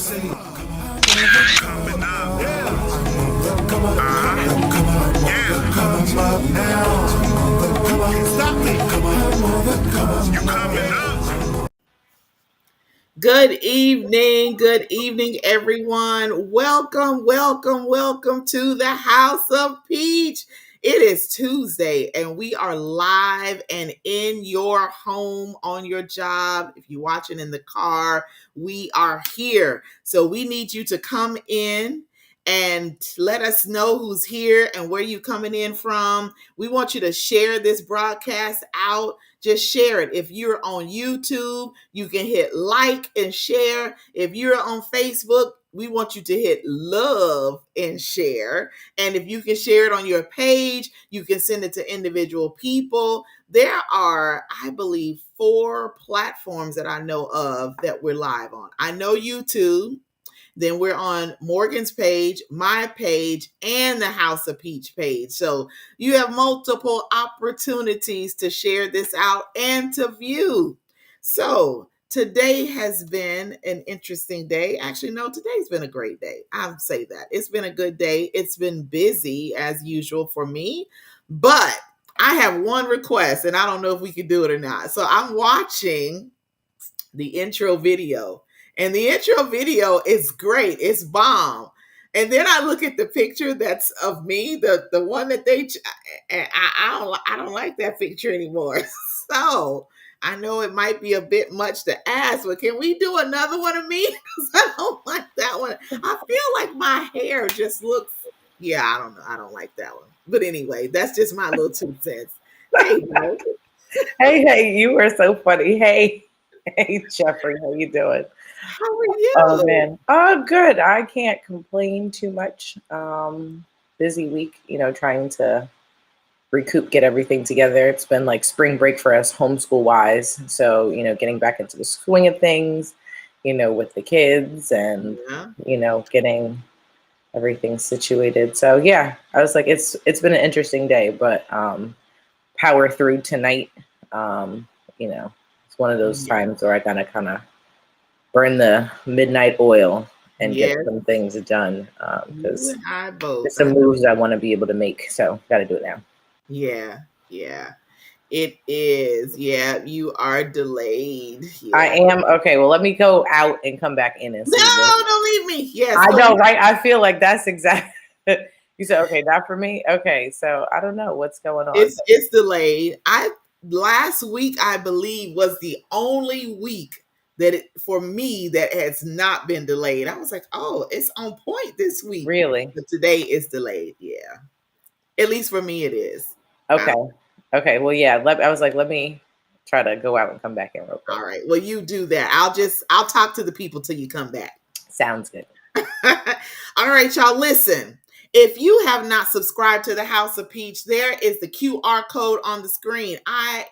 Coming up. Stop me. You coming up. Good evening, everyone. Welcome to the House of Peach. It is Tuesday, and we are live and in your home, on your job. If you're watching in the car, we are here. So we need you to come in and let us know who's here and where you coming in from. We want you to share this broadcast out. Just share it. If you're on YouTube, you can hit like and share. If you're on Facebook, we want you to hit love and share. And if you can share it on your page, you can send it to individual people. There are, I believe, 4 platforms that I know of that we're live on. I know YouTube. Then we're on Morgan's page, my page, and the House of Peach page. So you have multiple opportunities to share this out and to view. So today has been an interesting day. Actually, no, today's been a great day. I'll say that. It's been a good day. It's been busy as usual for me, but I have one request, and I don't know if we can do it or not. So I'm watching the intro video. And the intro video is great. It's bomb. And then I look at the picture that's of me, the one that I don't like that picture anymore. So I know it might be a bit much to ask, but can we do another one of me? Because I don't like that one. I feel like my hair just looks, yeah, I don't know. I don't like that one. But anyway, that's just my little 2 cents. Hey, Mo. Hey, you are so funny. Hey, Jeffrey, how you doing? How are you? Oh man, oh good. I can't complain too much. Busy week, trying to recoup, get everything together. It's been like spring break for us, homeschool wise. So getting back into the swing of things, with the kids and getting everything situated. So yeah, I was like, it's been an interesting day, but power through tonight. It's one of those times where I gotta kind of burn the midnight oil and get some things done because there's some moves I want to be able to make. So got to do it now. Yeah. It is. Yeah, you are delayed. Yeah. I am. Okay, well, let me go out and come back in and see. No, don't leave me. Yes. I know, right? I feel like that's exactly. You said, okay, not for me. Okay, so I don't know what's going on. It's delayed. Last week, I believe, was the only week for me that has not been delayed. I was like, oh, it's on point this week. Really? But today is delayed. Yeah. At least for me, it is. Okay. Okay. Well, yeah. I was like, let me try to go out and come back in real quick. All right. Well, you do that. I'll talk to the people till you come back. Sounds good. All right, y'all. Listen. If you have not subscribed to the House of Peach, there is the QR code on the screen. I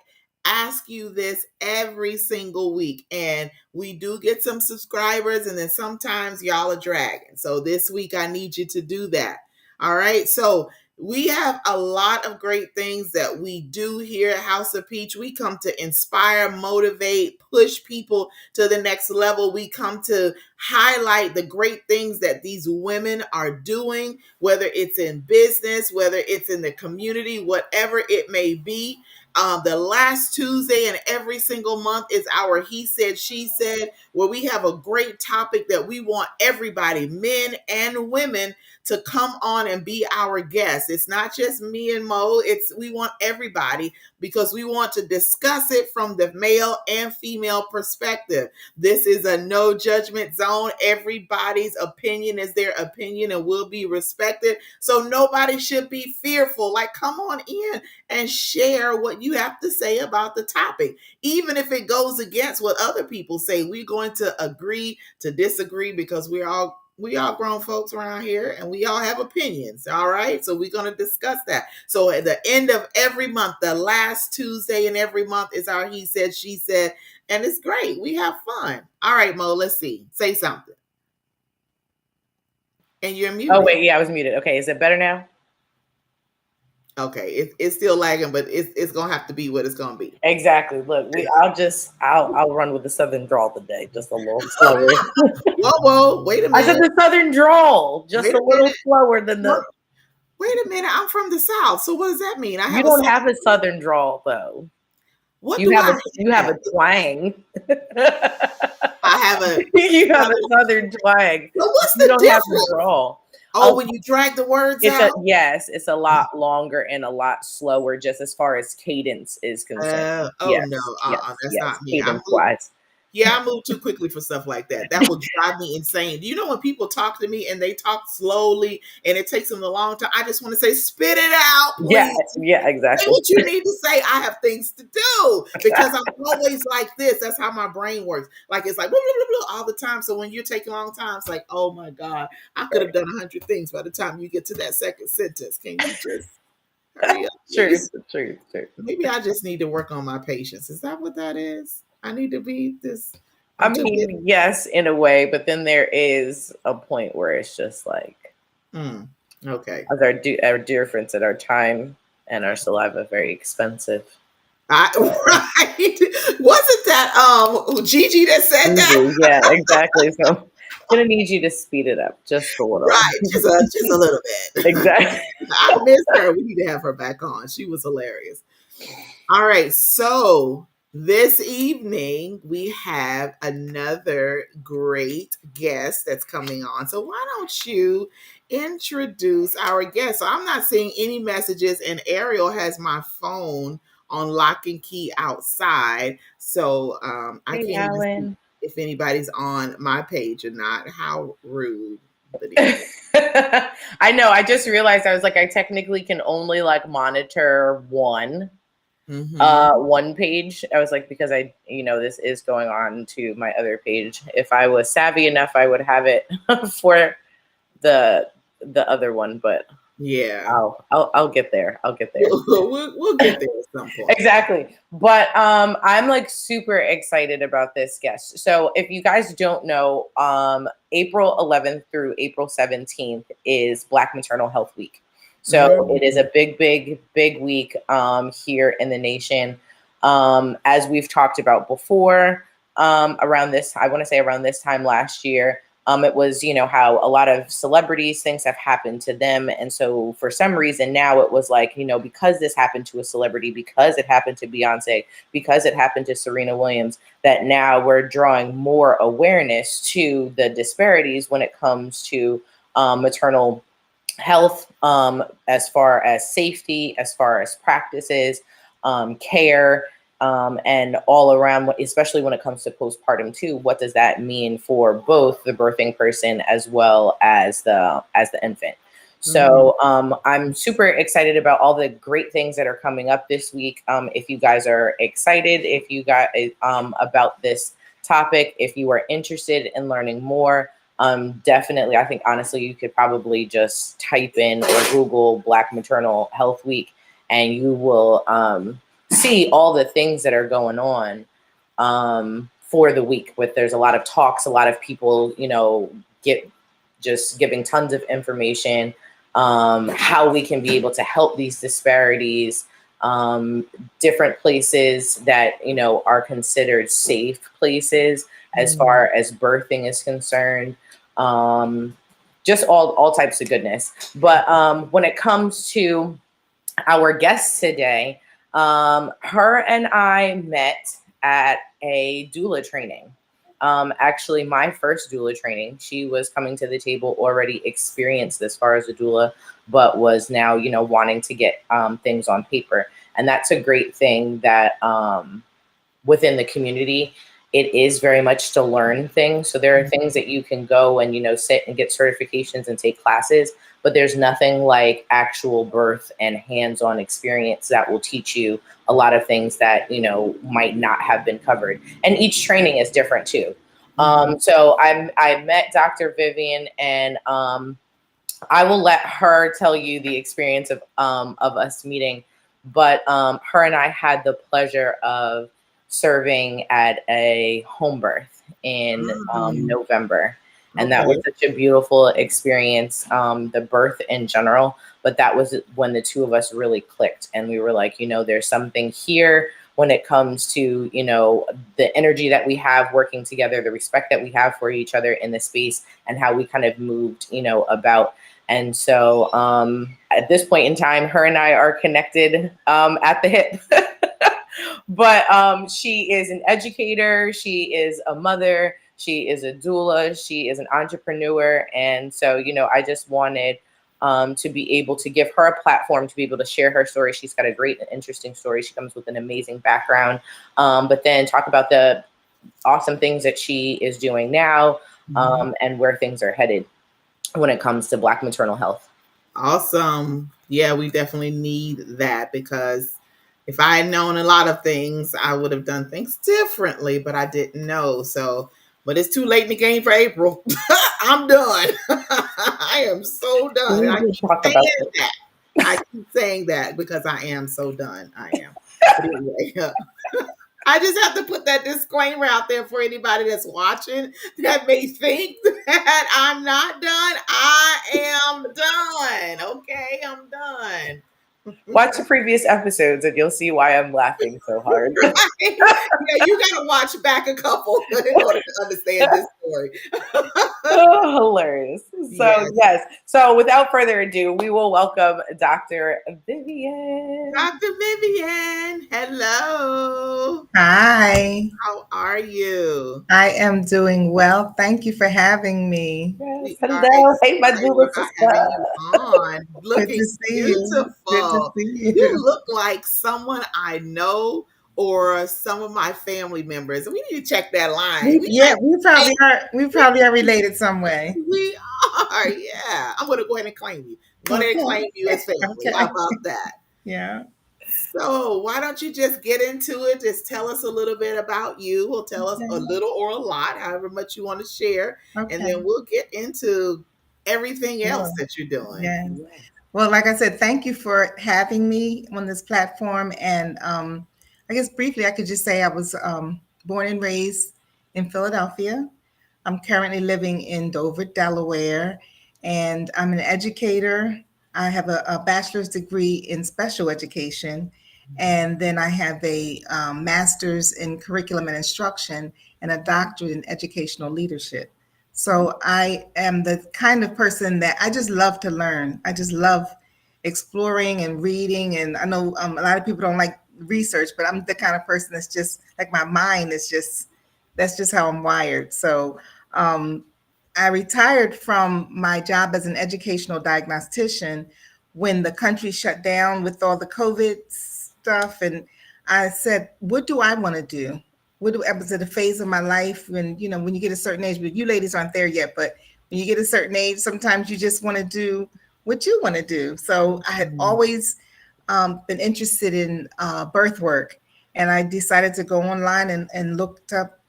ask you this every single week, and we do get some subscribers, and then sometimes y'all are dragging. So this week, I need you to do that. All right. So we have a lot of great things that we do here at House of Peach. We come to inspire, motivate, push people to the next level. We come to highlight the great things that these women are doing, whether it's in business, whether it's in the community, whatever it may be. The last Tuesday in every single month is our He Said, She Said, where we have a great topic that we want everybody, men and women, to come on and be our guests. It's not just me and Mo. We want everybody because we want to discuss it from the male and female perspective. This is a no judgment zone. Everybody's opinion is their opinion and will be respected. So nobody should be fearful. Like, come on in and share what you have to say about the topic. Even if it goes against what other people say, we're going to agree to disagree because we all grown folks around here and we all have opinions. All right. So we're going to discuss that. So at the end of every month, the last Tuesday in every month is our He Said, She Said. And it's great. We have fun. All right, Mo, let's see. Say something. And you're muted. Oh, wait. Yeah, I was muted. Okay. Is it better now? Okay, it's still lagging, but it's gonna have to be what it's gonna be. Exactly. Look, I'll run with the southern drawl today, just a little slower. Whoa, wait a I said minute. the southern drawl, just Wait a a little minute. slower than What? the. Wait a minute. I'm from the South, so what does that mean? I You have a don't have southern. a southern drawl though. What You do have I a have? twang. I have a You have a southern. southern twang. So what's You the don't have a difference? drawl. Oh, when you drag the words It's out. it's a lot longer and a lot slower just as far as cadence is concerned. Oh no, Yes, yes, that's yes. not me. Cadence wise. Yeah, I move too quickly for stuff like that. That will drive me insane. Do you know when people talk to me and they talk slowly and it takes them a long time? I just want to say, spit it out, Yeah, please. yeah, Say exactly. what you need to say. I have things to do because I'm always like this. That's how my brain works. Like it's like blah, blah, blah, blah, all the time. So when you're taking a long time, it's like, oh my God, I could have done 100 things by the time you get to that second sentence. Can you just hurry up, True, please? true, true. Maybe I just need to work on my patience. Is that what that is? I need to be this. I I'm too busy. mean, yes, in a way, but then there is a point where it's just like, Okay. as our dear friend said, our time and our saliva very expensive. Right. Wasn't that Gigi that said that? Easy, yeah, exactly. So, gonna need you to speed it up just a little. Right, just a little bit. Exactly. I missed her. We need to have her back on. She was hilarious. All right, so this evening we have another great guest that's coming on. So why don't you introduce our guest? So I'm not seeing any messages, and Ariel has my phone on lock and key outside, so I Hey, can't even see Alan. if anybody's on my page or not. How rude! But anyway. I know. I just realized I was like, I technically can only like monitor one page. I was like, because this is going on to my other page. If I was savvy enough, I would have it for the other one, but Yeah, I'll get there. I'll get there. we'll get there at some point. Exactly. But I'm like super excited about this guest. So if you guys don't know, April 11th through April 17th is Black Maternal Health Week. So it is a big week here in the nation. As we've talked about before, around this time last year, it was, how a lot of celebrities, things have happened to them. And so for some reason now it was like, because this happened to a celebrity, because it happened to Beyonce, because it happened to Serena Williams, that now we're drawing more awareness to the disparities when it comes to maternal health, as far as safety, as far as practices, care, and all around, especially when it comes to postpartum too. What does that mean for both the birthing person as well as the infant? So I'm super excited about all the great things that are coming up this week. If you guys are excited, if you got about this topic, if you are interested in learning more, definitely, I think honestly, you could probably just type in or Google Black Maternal Health Week, and you will see all the things that are going on for the week. There's a lot of talks, a lot of people, just giving tons of information, how we can be able to help these disparities, different places that are considered safe places as far as birthing is concerned, just all types of goodness. But when it comes to our guest today, her and I met at a doula training. Actually, my first doula training. She was coming to the table already experienced as far as a doula, but was now, wanting to get things on paper. And that's a great thing that within the community, it is very much to learn things. So there are things that you can go and, sit and get certifications and take classes, but there's nothing like actual birth and hands-on experience that will teach you a lot of things that, might not have been covered. And each training is different too. So I met Dr. Vivian, and I will let her tell you the experience of us meeting. But her and I had the pleasure of serving at a home birth in November. And that was such a beautiful experience, the birth in general. But that was when the two of us really clicked, and we were like, there's something here when it comes to, the energy that we have working together, the respect that we have for each other in the space, and how we kind of moved, about. And so at this point in time, her and I are connected at the hip. But she is an educator. She is a mother. She is a doula. She is an entrepreneur. And so, I just wanted to be able to give her a platform to be able to share her story. She's got a great and interesting story. She comes with an amazing background. But then talk about the awesome things that she is doing now, and where things are headed when it comes to Black maternal health. Awesome. Yeah, we definitely need that, because if I had known a lot of things, I would have done things differently, but I didn't know. So, but it's too late in the game for April. I'm done. I am so done. And I keep saying that. I keep saying that because I am so done. I am. But anyway, I just have to put that disclaimer out there for anybody that's watching that may think that I'm not done. I am done. Okay, I'm done. Watch the previous episodes and you'll see why I'm laughing so hard. Right? Yeah, you gotta watch back a couple in order to understand this story. Oh, hilarious. So yes. So without further ado, we will welcome Dr. Vivian. Dr. Vivian, hello. Hi. How are you? I am doing well. Thank you for having me. Yes. Hello. Hey, my doula sister. On. Looking Good to see beautiful. you. Good to see you. You look like someone I know or some of my family members. We need to check that line. We probably are related some way. We are, yeah. I'm gonna go ahead and claim you. I'm gonna claim you as family. Okay. How about that? Yeah. So why don't you just get into it? Just tell us a little bit about you. We'll tell us a little or a lot, however much you want to share. Okay. And then we'll get into everything else that you're doing. Yeah. Well, like I said, thank you for having me on this platform. And I guess briefly, I could just say I was born and raised in Philadelphia. I'm currently living in Dover, Delaware, and I'm an educator. I have a bachelor's degree in special education, and then I have a master's in curriculum and instruction and a doctorate in educational leadership. So I am the kind of person that I just love to learn. I just love exploring and reading. And I know a lot of people don't like research, but I'm the kind of person that's just like, my mind is just, that's just how I'm wired. So I retired from my job as an educational diagnostician when the country shut down with all the COVID stuff. And I said, what do I want to do? Was it a phase of my life when, when you get a certain age, but you ladies aren't there yet, but when you get a certain age, sometimes you just want to do what you want to do. So I had always been interested in birth work, and I decided to go online and looked up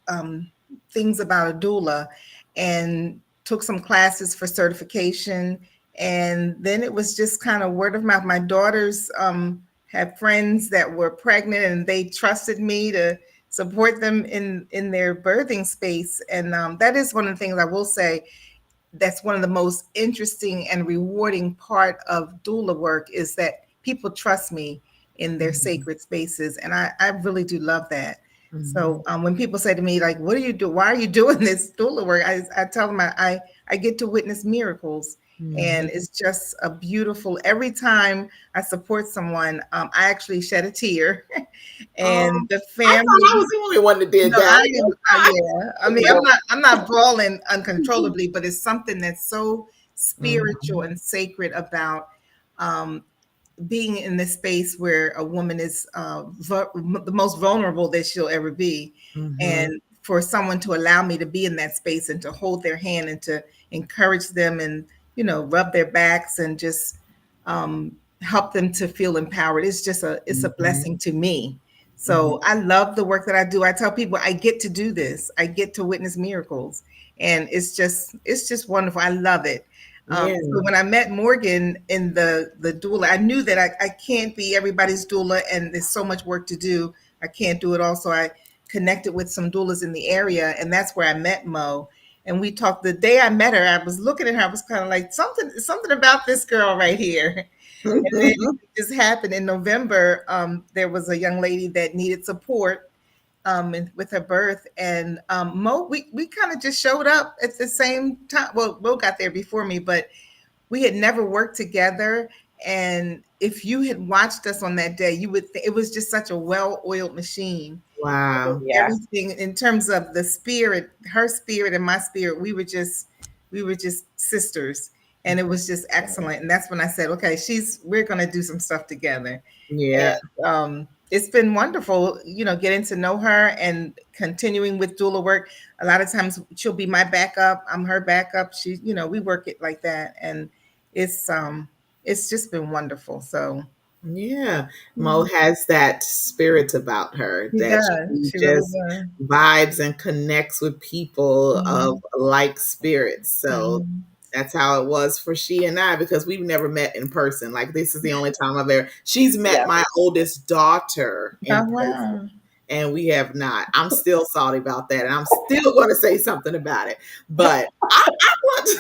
things about a doula and took some classes for certification. And then it was just kind of word of mouth. My daughters had friends that were pregnant, and they trusted me to support them in their birthing space. And that is one of the things I will say, that's one of the most interesting and rewarding part of doula work, is that people trust me in their sacred spaces. And I really do love that. So when people say to me, like, what do you do? Why are you doing this doula work? I tell them I get to witness miracles. And it's just a beautiful, every time I support someone, I actually shed a tear. And the family. I thought I was the only one that did that. I mean, I'm not bawling uncontrollably, but it's something that's so spiritual and sacred about being in this space where a woman is the most vulnerable that she'll ever be. And for someone to allow me to be in that space and to hold their hand and to encourage them and, rub their backs and just help them to feel empowered. It's just it's a blessing to me. So I love the work that I do. I tell people I get to do this. I get to witness miracles, and it's just wonderful. I love it. So when I met Morgan in the doula, I knew that I can't be everybody's doula, and there's so much work to do. I can't do it all. So I connected with some doulas in the area, and that's where I met Mo. and we talked. The day I met her, I was looking at her. I was kind of like something about this girl right here. And then it just happened in November. There was a young lady that needed support with her birth, and Mo, we kind of just showed up at the same time. Well, Mo got there before me, but we had never worked together. And if you had watched us on that day, you would it was just such a well-oiled machine. Wow. Yeah. Everything in terms of the spirit, her spirit and my spirit, we were just sisters, and it was just excellent. And that's when I said, okay, we're going to do some stuff together. Yeah. And it's been wonderful, getting to know her and continuing with doula work. A lot of times she'll be my backup, I'm her backup. She, we work it like that, and it's just been wonderful. So Yeah, Mo has that spirit about her she that does. she She really just does. vibes and connects with people of like spirits. So Mhm. that's how it was for she and I, because we've never met in person. Like, this is the only time I've ever, she's met Yeah. my oldest daughter in Oh, person, wow. and we have not. I'm still salty about that, and I'm still going to say something about it. But I want,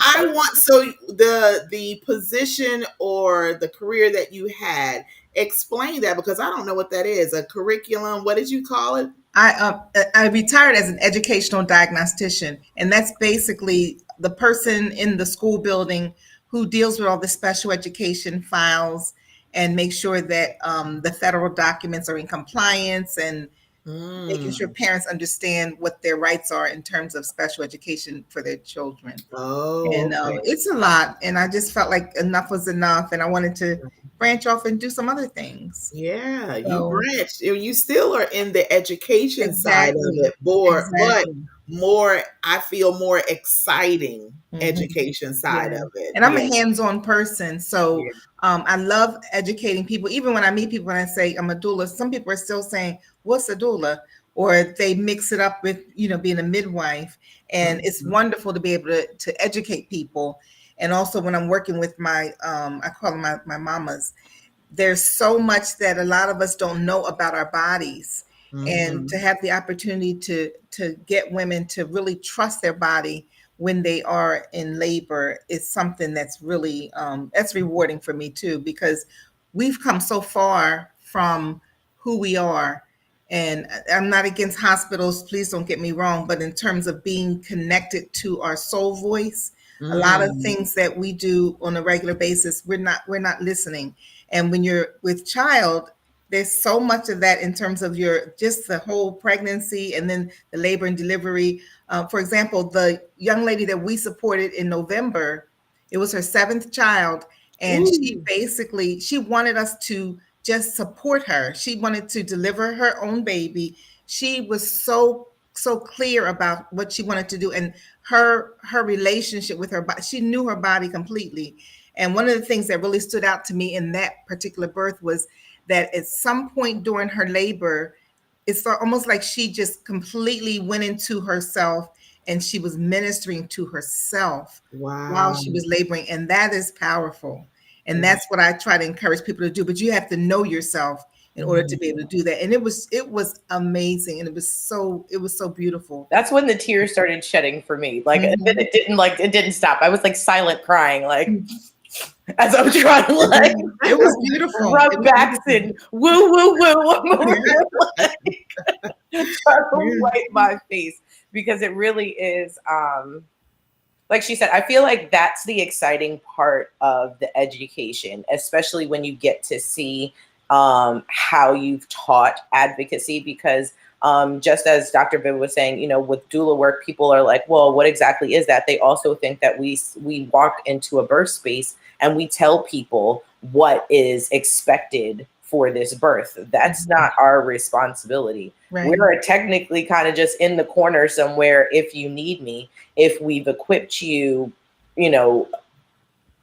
I want, so the position or the career that you had, explain that, because I don't know what that is. A curriculum? What did you call it? I retired as an educational diagnostician, and that's basically the person in the school building who deals with all the special education files and make sure that the federal documents are in compliance, and making sure Mm. parents understand what their rights are in terms of special education for their children. Oh, And okay. it's a lot, and I just felt like enough was enough, and I wanted to branch off and do some other things. Yeah, you So branched. You still are in the education side of exactly, it, more, but exactly. more, I feel, more exciting Mhm. education side Yeah. of it. And I'm Yeah. a hands-on person. So Yeah. I love educating people. Even when I meet people and I say I'm a doula, some people are still saying, what's a doula? Or they mix it up with, being a midwife. And it's Mhm. wonderful to be able to educate people. And also when I'm working with my, I call them my mamas, there's so much that a lot of us don't know about our bodies, and to Mhm. have the opportunity to get women to really trust their body when they are in labor is something that's really that's rewarding for me too, because we've come so far from who we are. And I'm not against hospitals, please don't get me wrong, but in terms of being connected to our soul voice, a lot of Mm. things that we do on a regular basis, we're not listening. And when you're with child, there's so much of that in terms of your just the whole pregnancy and then the labor and delivery. For example, the young lady that we supported in November, it was her seventh child, and she Ooh. basically she wanted us to just support her. She wanted to deliver her own baby. She was so clear about what she wanted to do, and her relationship with her body. She knew her body completely. And one of the things that really stood out to me in that particular birth was that at some point during her labor, it's almost like she just completely went into herself, and she was ministering to herself while Wow. she was laboring. And that is powerful. And Wow. that's what I try to encourage people to do. But you have to know yourself in order to be able to do that. And it was amazing. And it was so beautiful. That's when the tears started shedding for me. Like, and then Mhm. it didn't stop. I was like silent crying, like as I'm trying to like It was beautiful. It rub was backs beautiful. and woo woo woo. I'm over here like trying to Yeah. wipe my face, because it really is like she said, I feel like that's the exciting part of the education, especially when you get to see how you've taught advocacy. Because just as Dr. Viv was saying, with doula work, people are like, well, what exactly is that? They also think that we walk into a birth space and we tell people what is expected for this birth. That's not our responsibility. Right. We're technically kind of just in the corner somewhere if you need me, if we've equipped you, you know,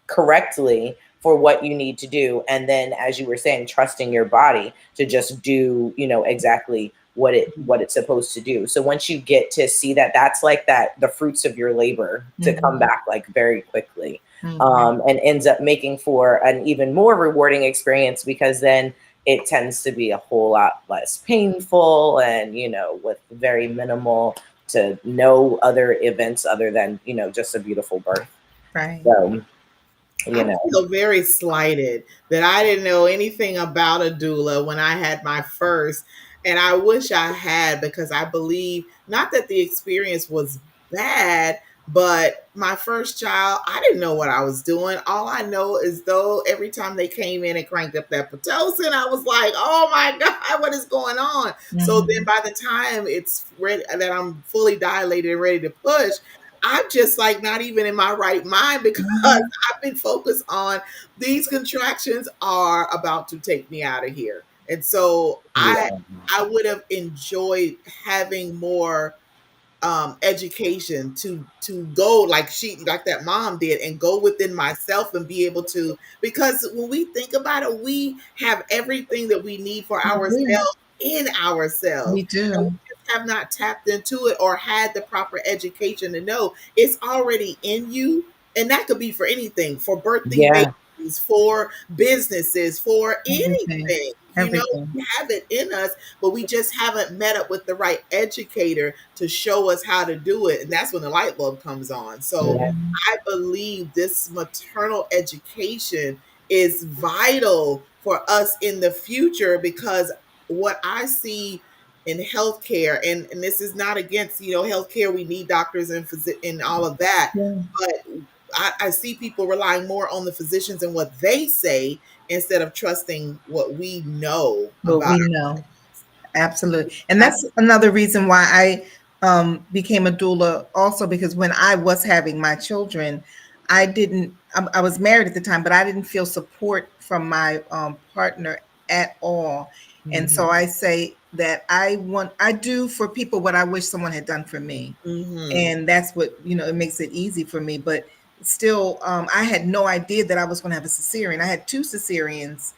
correctly for what you need to do. And then, as you were saying, trusting your body to just do, exactly what it's supposed to do. So once you get to see that, that's like that, the fruits of your labor to come Mhm. back like very quickly. Mhm. And ends up making for an even more rewarding experience, because then it tends to be a whole lot less painful and, with very minimal to no other events other than, you know, just a beautiful birth. Right. So, you I know, feel very slighted that I didn't know anything about a doula when I had my first. And I wish I had, because I believe, not that the experience was bad, but my first child, I didn't know what I was doing. All I know is, though, every time they came in and cranked up that Pitocin, I was like, oh my God, what is going on? So then by the time it's ready, that I'm fully dilated and ready to push, I'm just like not even in my right mind, because I've been focused on these contractions are about to take me out of here. And so yeah, I would have enjoyed having more education to go like that mom did, and go within myself and be able to, because when we think about it, we have everything that we need for ourselves in ourselves, We and do. we just have not tapped into it or had the proper education to know it's already in you. And that could be for anything, for birthing yeah, babies, for businesses, for Everything. anything, Everything. we have it in us, but we just haven't met up with the right educator to show us how to do it. And that's when the light bulb comes on. So yeah, I believe this maternal education is vital for us in the future, because what I see in healthcare, and this is not against, healthcare, we need doctors and all of that, Yeah. but I see people relying more on the physicians and what they say, instead of trusting what we know But about we know. Absolutely. And our. that's another reason why I became a doula also, because when I was having my children, I was married at the time, but I didn't feel support from my partner at all. And so Mhm. I say that I do for people what I wish someone had done for me. Mhm. And that's what, it makes it easy for me. But still, I had no idea that I was going to have a cesarean. I had two cesareans,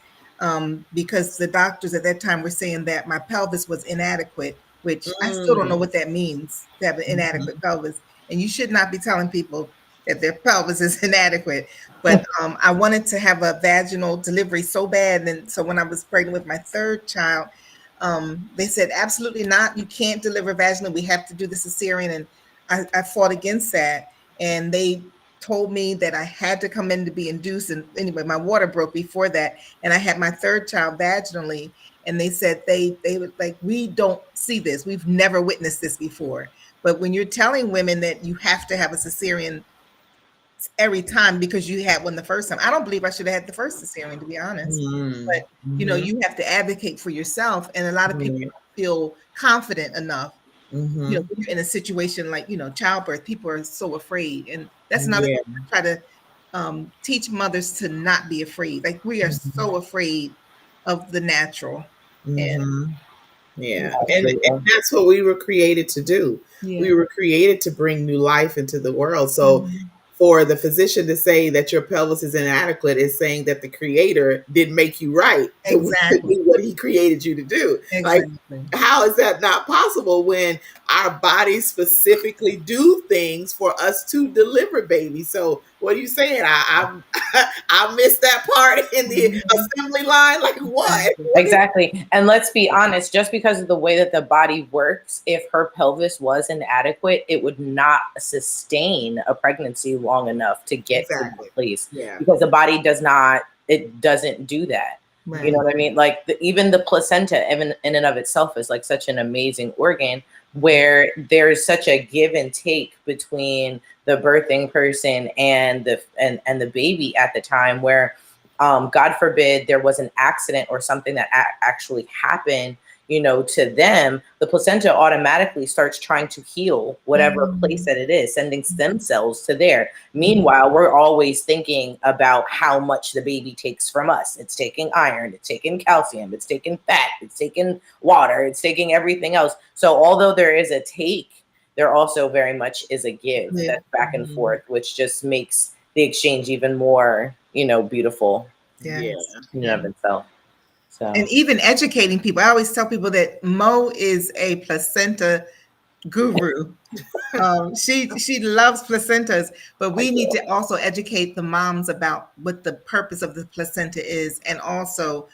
because the doctors at that time were saying that my pelvis was inadequate, which I still don't know Mm. what that means, to have an Mhm. inadequate pelvis. And you should not be telling people that their pelvis is inadequate. But I wanted to have a vaginal delivery so bad. And so when I was pregnant with my third child, they said, absolutely not. You can't deliver vaginally. We have to do the cesarean. And I fought against that. And they told me that I had to come in to be induced. And anyway, my water broke before that. And I had my third child vaginally. And they said they were like, we don't see this. We've never witnessed this before. But when you're telling women that you have to have a cesarean every time because you had one the first time, I don't believe I should have had the first cesarean, to be honest. Mm. But Mhm. you have to advocate for yourself. And a lot of people Mhm. don't feel confident enough. Mhm. When you're in a situation like, childbirth, people are so afraid. And that's another thing Yeah. I try to teach mothers to not be afraid. Like, we are Mhm. so afraid of the natural. And Mhm. Yeah. And absolutely. that's what we were created to do. yeah. We were created to bring new life into the world. So Mhm. for the physician to say that your pelvis is inadequate is saying that the creator didn't make you right to Exactly. do what he created you to do. Like, Exactly. how is that not possible when our bodies specifically do things for us to deliver babies? So what are you saying? I missed that part in the Mhm. assembly line. Like, what? Exactly. What is? Exactly. And let's be honest, just because of the way that the body works, if her pelvis was inadequate, it would not sustain a pregnancy long enough to get to that Exactly. place, Yeah. because the body it doesn't do that. You know Right. what I mean? Like even the placenta, even in and of itself, is like such an amazing organ where there's such a give and take between the birthing person and and the baby at the time, where God forbid there was an accident or something that actually happened, to them, the placenta automatically starts trying to heal whatever place Mhm. that it is, sending stem cells to there. Mhm. Meanwhile, we're always thinking about how much the baby takes from us. It's taking iron, it's taking calcium, it's taking fat, it's taking water, it's taking everything else. So although there is a take, there also very much is a give, Yeah. that's back and Mhm. forth, which just makes the exchange even more, beautiful Yes. Yeah. in and Yeah. of itself. And So even educating people. I always tell people that Mo is a placenta guru. She loves placentas, but I we need do. to also educate the moms about what the purpose of the placenta is, and also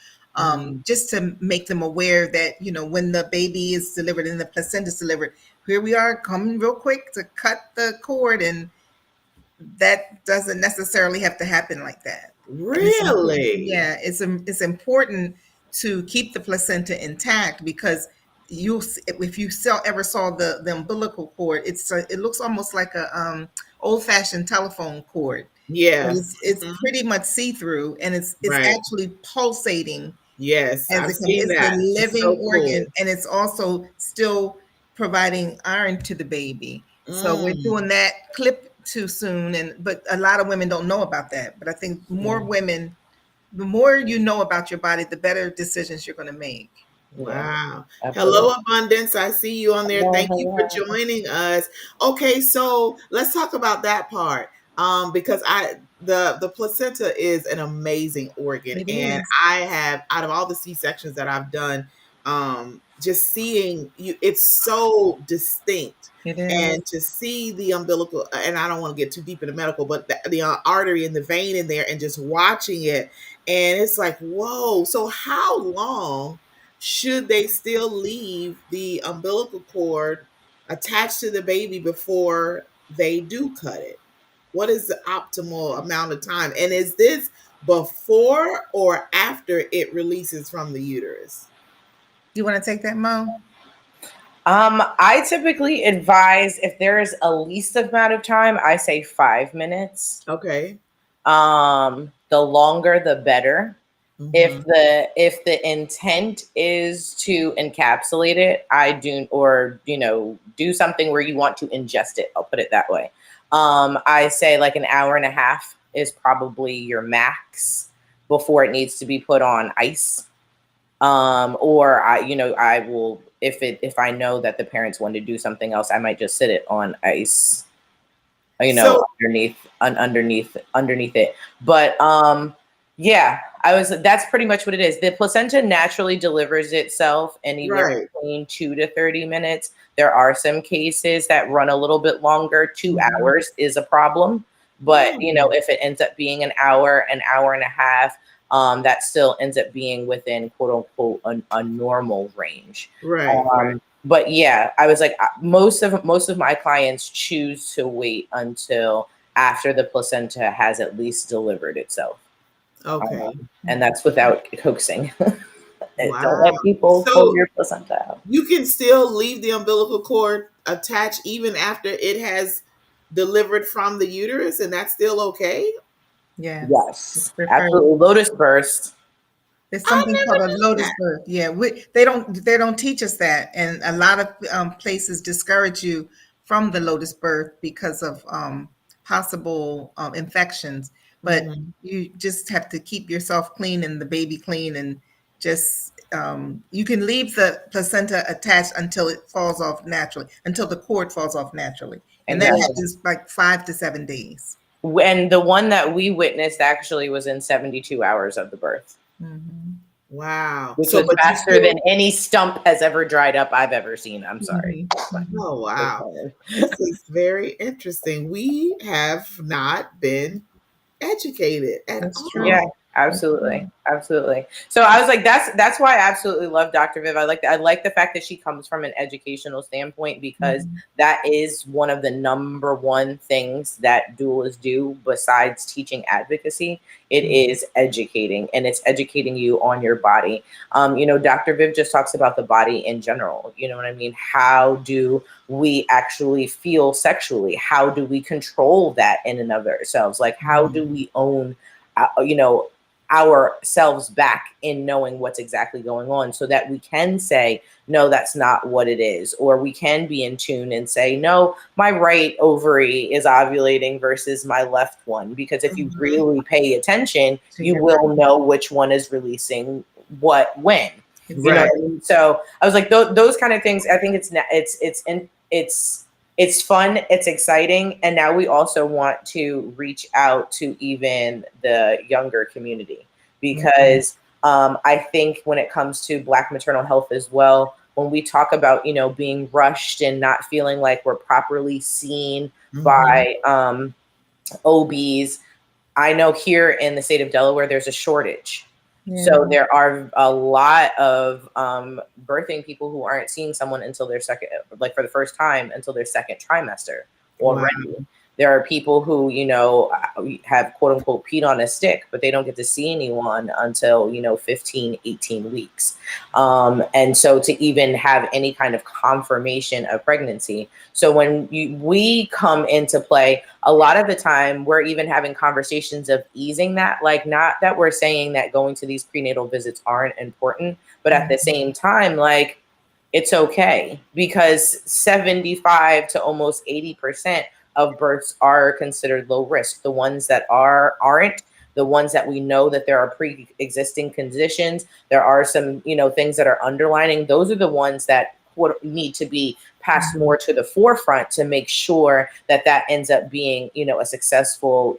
just to make them aware that, when the baby is delivered and the placenta is delivered, here we are coming real quick to cut the cord, and that doesn't necessarily have to happen like that. And it's important, Really? yeah, it's important to keep the placenta intact, because if you ever saw the umbilical cord, it looks almost like a old-fashioned telephone cord. But Yeah. it's pretty much see-through, and it's Right. actually pulsating Yes, as I've it comes. seen It's the that. It's living so organ, cool. and it's also still providing iron to the baby. So we're doing that clip too soon, but a lot of women don't know about that. But I think more women, the more you know about your body, the better decisions you're going to make. Yeah, Wow. absolutely. Hello, Abundance. I see you on there. Hello, Thank you for hello. joining us. Okay, so let's talk about that part. Because the placenta is an amazing organ, It and is. I have, out of all the C-sections that I've done, just seeing you, it's so distinct. It is. And to see the umbilical, and I don't want to get too deep into medical, but the artery and the vein in there, and just watching it, and it's like, whoa. So how long should they still leave the umbilical cord attached to the baby before they do cut it? What is the optimal amount of time? And is this before or after it releases from the uterus? Do you want to take that, Mo? I typically advise, if there is a least amount of time, I say 5 minutes. Okay. The longer the better. Mhm. If the intent is to encapsulate it, I do, or do something where you want to ingest it, I'll put it that way. I say like an hour and a half is probably your max before it needs to be put on ice. Or I will, if I know that the parents want to do something else, I might just sit it on ice, So underneath it. But yeah, that's pretty much what it is. The placenta naturally delivers itself anywhere right. between 2 to 30 minutes. There are some cases that run a little bit longer. 2 hours is a problem. But Mm. if it ends up being an hour and a half, that still ends up being within quote unquote a normal range. Right. But yeah, I was like, most of my clients choose to wait until after the placenta has at least delivered itself. Okay. And that's without coaxing. Don't Wow. let people pull So your placenta out. you can still leave the umbilical cord attached even after it has delivered from the uterus, and that's still okay? Yes. It's Yes, preferred. absolutely. Lotus burst. There's I something never called a knew lotus that. birth. Yeah, they don't teach us that, and a lot of places discourage you from the lotus birth because of possible infections. But Mhm. you just have to keep yourself clean and the baby clean, and just you can leave the placenta attached until it falls off naturally, until the cord falls off naturally, and that Exactly. happens like 5 to 7 days. And the one that we witnessed actually was in 72 hours of the birth, Hmm. Wow. which So, was but you faster still, than any stump has ever dried up I've ever seen. I'm sorry. Hmm. Hmm. oh, wow. This is very interesting. We have not been educated at That's true. Yeah, all. That's absolutely, true. absolutely. So I was like, that's why I absolutely love Dr. Viv. I like the fact that she comes from an educational standpoint, because Mhm. that is one of the number one things that doulas do besides teaching advocacy. It Mhm. is educating, and it's educating you on your body. Dr. Viv just talks about the body in general. You know what I mean? How do we actually feel sexually? How do we control that in and of ourselves? Like, how do we own uh, you know ourselves back in knowing what's exactly going on, so that we can say, no, that's not what it is, or we can be in tune and say, no, my right ovary is ovulating versus my left one, because if you Mhm. really pay attention, To you your will know which one is releasing what when. You know Right. what I mean? So I was like, those kind of things. I think it's fun, it's exciting, and now we also want to reach out to even the younger community, Mhm. because I think when it comes to Black maternal health as well, when we talk about being rushed and not feeling like we're properly seen Mhm. by OBs, I know here in the state of Delaware there's a shortage. Yeah. So there are a lot of birthing people who aren't seeing someone until their second, like for the first time, until their second trimester Wow. already. There are people who, have quote unquote peed on a stick, but they don't get to see anyone until, 15, 18 weeks. And so to even have any kind of confirmation of pregnancy. So when we come into play, a lot of the time we're even having conversations of easing that, like not that we're saying that going to these prenatal visits aren't important, but at the same time, like it's okay because 75 to almost 80% of births are considered low risk. The ones that aren't, the ones that we know that there are pre-existing conditions, there are some, things that are underlining, those are the ones that would need to be passed more to the forefront to make sure that that ends up being, a successful,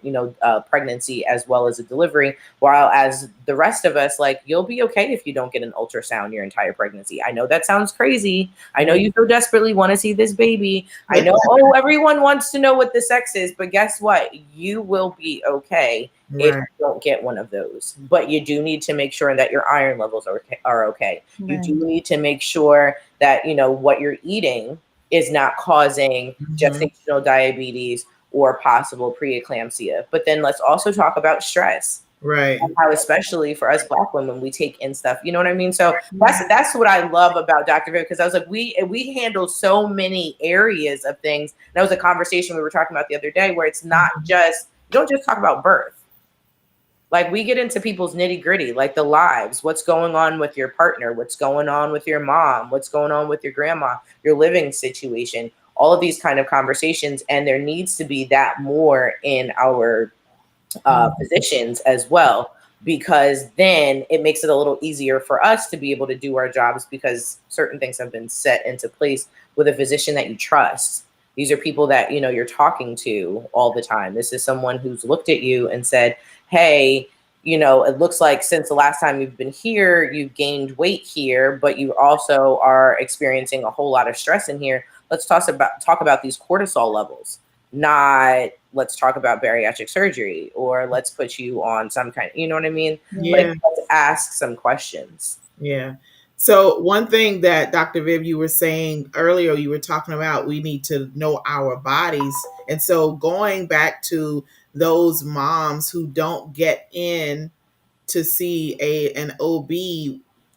pregnancy as well as a delivery. While as the rest of us, like you'll be okay if you don't get an ultrasound your entire pregnancy. I know that sounds crazy. I know you so desperately want to see this baby. I know, oh, everyone wants to know what the sex is, but guess what? You will be okay if Right. you don't get one of those. But you do need to make sure that your iron levels are okay. You do need to make sure that, what you're eating is not causing gestational diabetes or possible preeclampsia. But then let's also talk about stress. Right. How, especially for us Black women, we take in stuff. You know what I mean? So that's what I love about Dr. Viv, because I was like, we handle so many areas of things. That was a conversation we were talking about the other day, where it's not just, you don't just talk about birth. Like we get into people's nitty gritty, like the lives, what's going on with your partner, what's going on with your mom, what's going on with your grandma, your living situation, all of these kind of conversations. And there needs to be that more in our positions as well, because then it makes it a little easier for us to be able to do our jobs, because certain things have been set into place with a physician that you trust. These are people that you're talking to all the time. This is someone who's looked at you and said, hey, it looks like since the last time you've been here, you've gained weight here, but you also are experiencing a whole lot of stress in here. Let's talk about these cortisol levels, not let's talk about bariatric surgery, or let's put you on some kind of, you know what I mean? Yeah. Like, let's ask some questions. Yeah. So one thing that Dr. Viv, you were saying earlier, you were talking about we need to know our bodies. And so going back to those moms who don't get in to see an OB,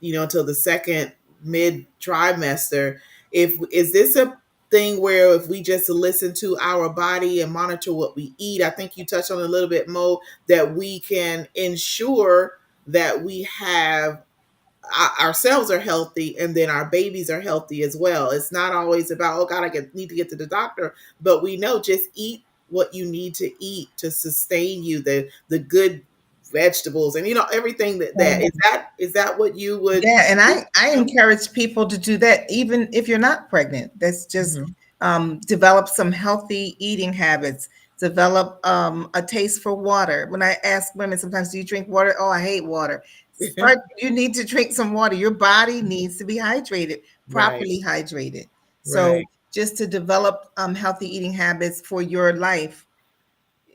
until the second mid trimester, if is this a thing where if we just listen to our body and monitor what we eat, I think you touched on a little bit, Mo, that we can ensure that we have ourselves are healthy and then our babies are healthy as well. It's not always about, oh God, need to get to the doctor, but we know just eat what you need to eat to sustain you, the good vegetables and everything that is that what you would. Yeah, and I encourage people to do that even if you're not pregnant. That's just develop some healthy eating habits. Develop a taste for water. When I ask women sometimes, do you drink water? Oh, I hate water. First, you need to drink some water. Your body needs to be hydrated, Right. properly hydrated. So Right. just to develop healthy eating habits for your life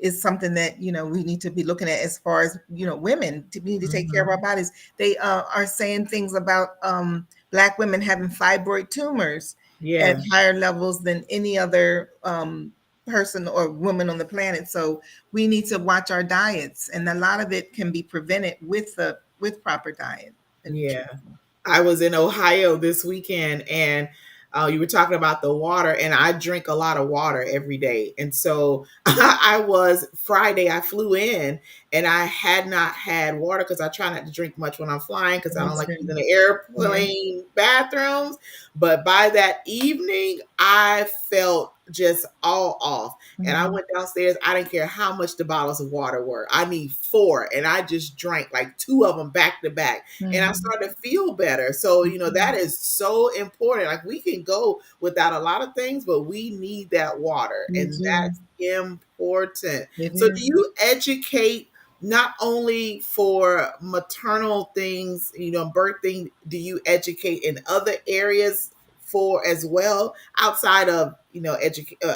is something that we need to be looking at. As far as women, we need to take care of our bodies. They are saying things about Black women having fibroid tumors at Yeah. higher levels than any other person or woman on the planet. So we need to watch our diets, and a lot of it can be prevented with proper diet and Yeah. nutrition. I was in Ohio this weekend, and you were talking about the water, and I drink a lot of water every day. And so Friday, I flew in and I had not had water because I try not to drink much when I'm flying because I Me don't like too. using the Yeah. airplane bathrooms. But by that evening, I felt just all off. And I went downstairs. I didn't care how much the bottles of water were. I need four. And I just drank like two of them back to back. And I started to feel better. So, that is so important. Like we can go without a lot of things, but we need that water. Me And too. that's important. It So is. do you educate not only for maternal things, birthing, do you educate in other areas for as well outside of,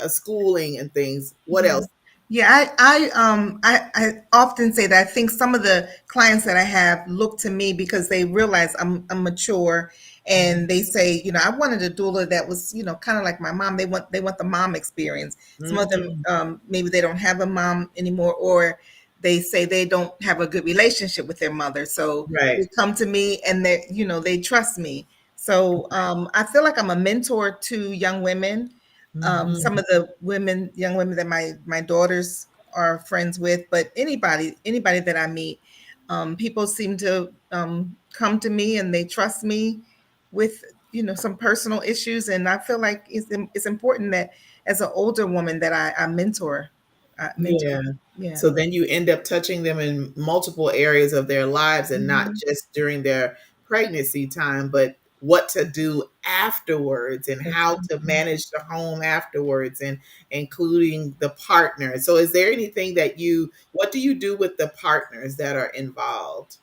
schooling and things? What Yeah. else? Yeah, I often say that I think some of the clients that I have look to me because they realize I'm mature, and they say, I wanted a doula that was, kind of like my mom. They want the mom experience. Some of them, Mhm. maybe they don't have a mom anymore, or they say they don't have a good relationship with their mother. So Right. they come to me, and they trust me. So I feel like I'm a mentor to young women. Some Mhm. of the young women that my daughters are friends with, but anybody that I meet, people seem to come to me, and they trust me with some personal issues, and I feel like it's important that as an older woman that I mentor. Yeah. Yeah. So then you end up touching them in multiple areas of their lives, and not Mhm. just during their pregnancy time, but what to do afterwards and how to Exactly. manage the home afterwards, and including the partner. So is there anything what do you do with the partners that are involved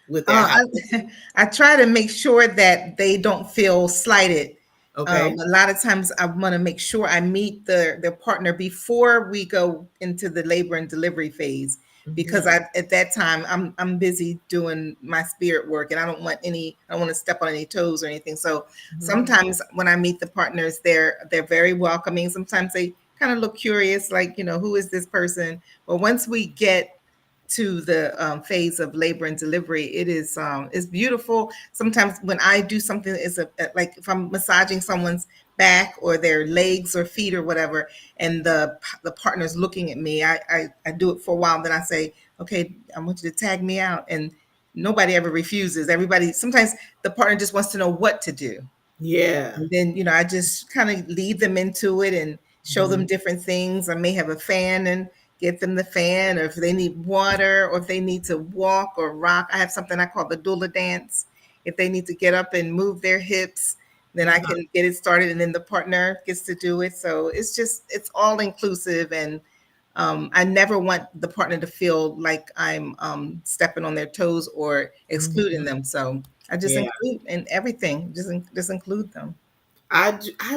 with that house? I try to make sure that they don't feel slighted. Okay. A lot of times I want to make sure I meet their partner before we go into the labor and delivery phase, because Mhm. at that time I'm busy doing my spirit work, and I don't want to step on any toes or anything. So Mhm. sometimes when I meet the partners, they're very welcoming. Sometimes they kind of look curious, like, who is this person? But once we get to the phase of labor and delivery, it's beautiful. Sometimes when I do something, like if I'm massaging someone's back or their legs or feet or whatever, and the partner's looking at me, I do it for a while, then I say, okay, I want you to tag me out, and nobody ever refuses. Everybody, sometimes the partner just wants to know what to do. Yeah. And then, I just kind of lead them into it and show them Mhm. different things. I may have a fan and get them the fan, or if they need water, or if they need to walk or rock. I have something I call the doula dance. If they need to get up and move their hips, then I Uh-huh. can get it started, and then the partner gets to do it. So it's all inclusive. And I never want the partner to feel like I'm stepping on their toes or excluding Mhm. them. So I just Yeah. include in everything, just include them. I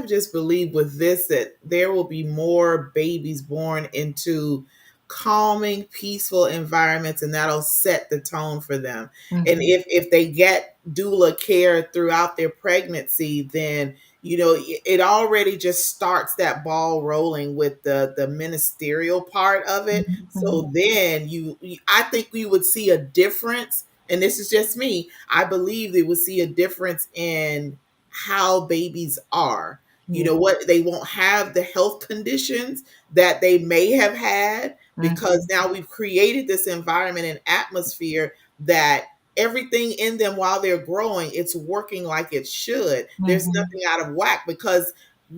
just believe with this that there will be more babies born into calming, peaceful environments, and that'll set the tone for them. And Mhm. if they get doula care throughout their pregnancy, then it already just starts that ball rolling with the ministerial part of it. Mhm. Mhm. So then I think we would see a difference. And this is just me. I believe they would see a difference in how babies are. Yeah. What they won't have the health conditions that they may have had, because Mhm. now we've created this environment and atmosphere that everything in them while they're growing, it's working like it should. There's Mhm. nothing out of whack, because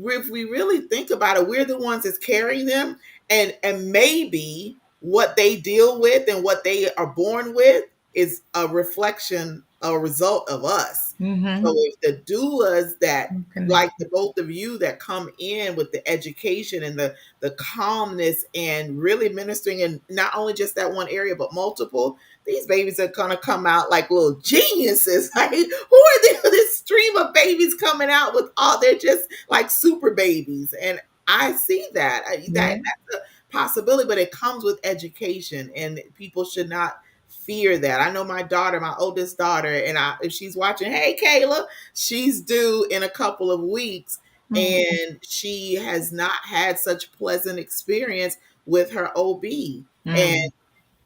if we really think about it, we're the ones that's carrying them, and maybe what they deal with and what they are born with is a reflection, a result of us. So Mhm. if the doulas that, I'm like connected. the both of you, that come in with the education and the calmness and really ministering in not only just that one area but multiple, these babies are gonna come out like little geniuses. Like, who are this stream of babies coming out with all, they're just like super babies. And I see that. Yeah. That's a possibility, but it comes with education, and people should not fear that. I know my daughter, my oldest daughter, and if she's watching, hey Kayla, she's due in a couple of weeks, Mhm. and she has not had such pleasant experience with her OB. And Mhm.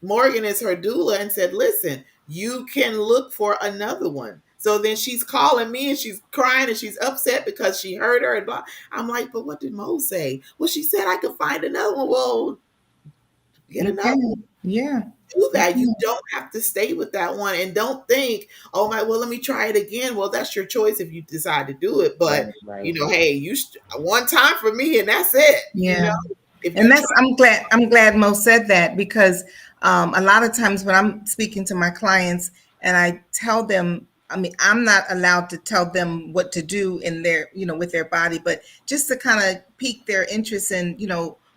Morgan is her doula and said, listen, you can look for another one. So then she's calling me and she's crying and she's upset because she heard her and blah. I'm like, but what did Mo say? Well, she said I could find another one. Well, get You another one. can. Yeah. Do You that. You can. don't have to stay with that one, and don't think, oh my, well, let me try it again. Well, that's your choice if you decide to do it. But Right, right. hey, one time for me, and that's it. Yeah. If And you try, I'm glad Mo said that, because a lot of times when I'm speaking to my clients and I tell them, I mean, I'm not allowed to tell them what to do in their, with their body, but just to kind of pique their interest in,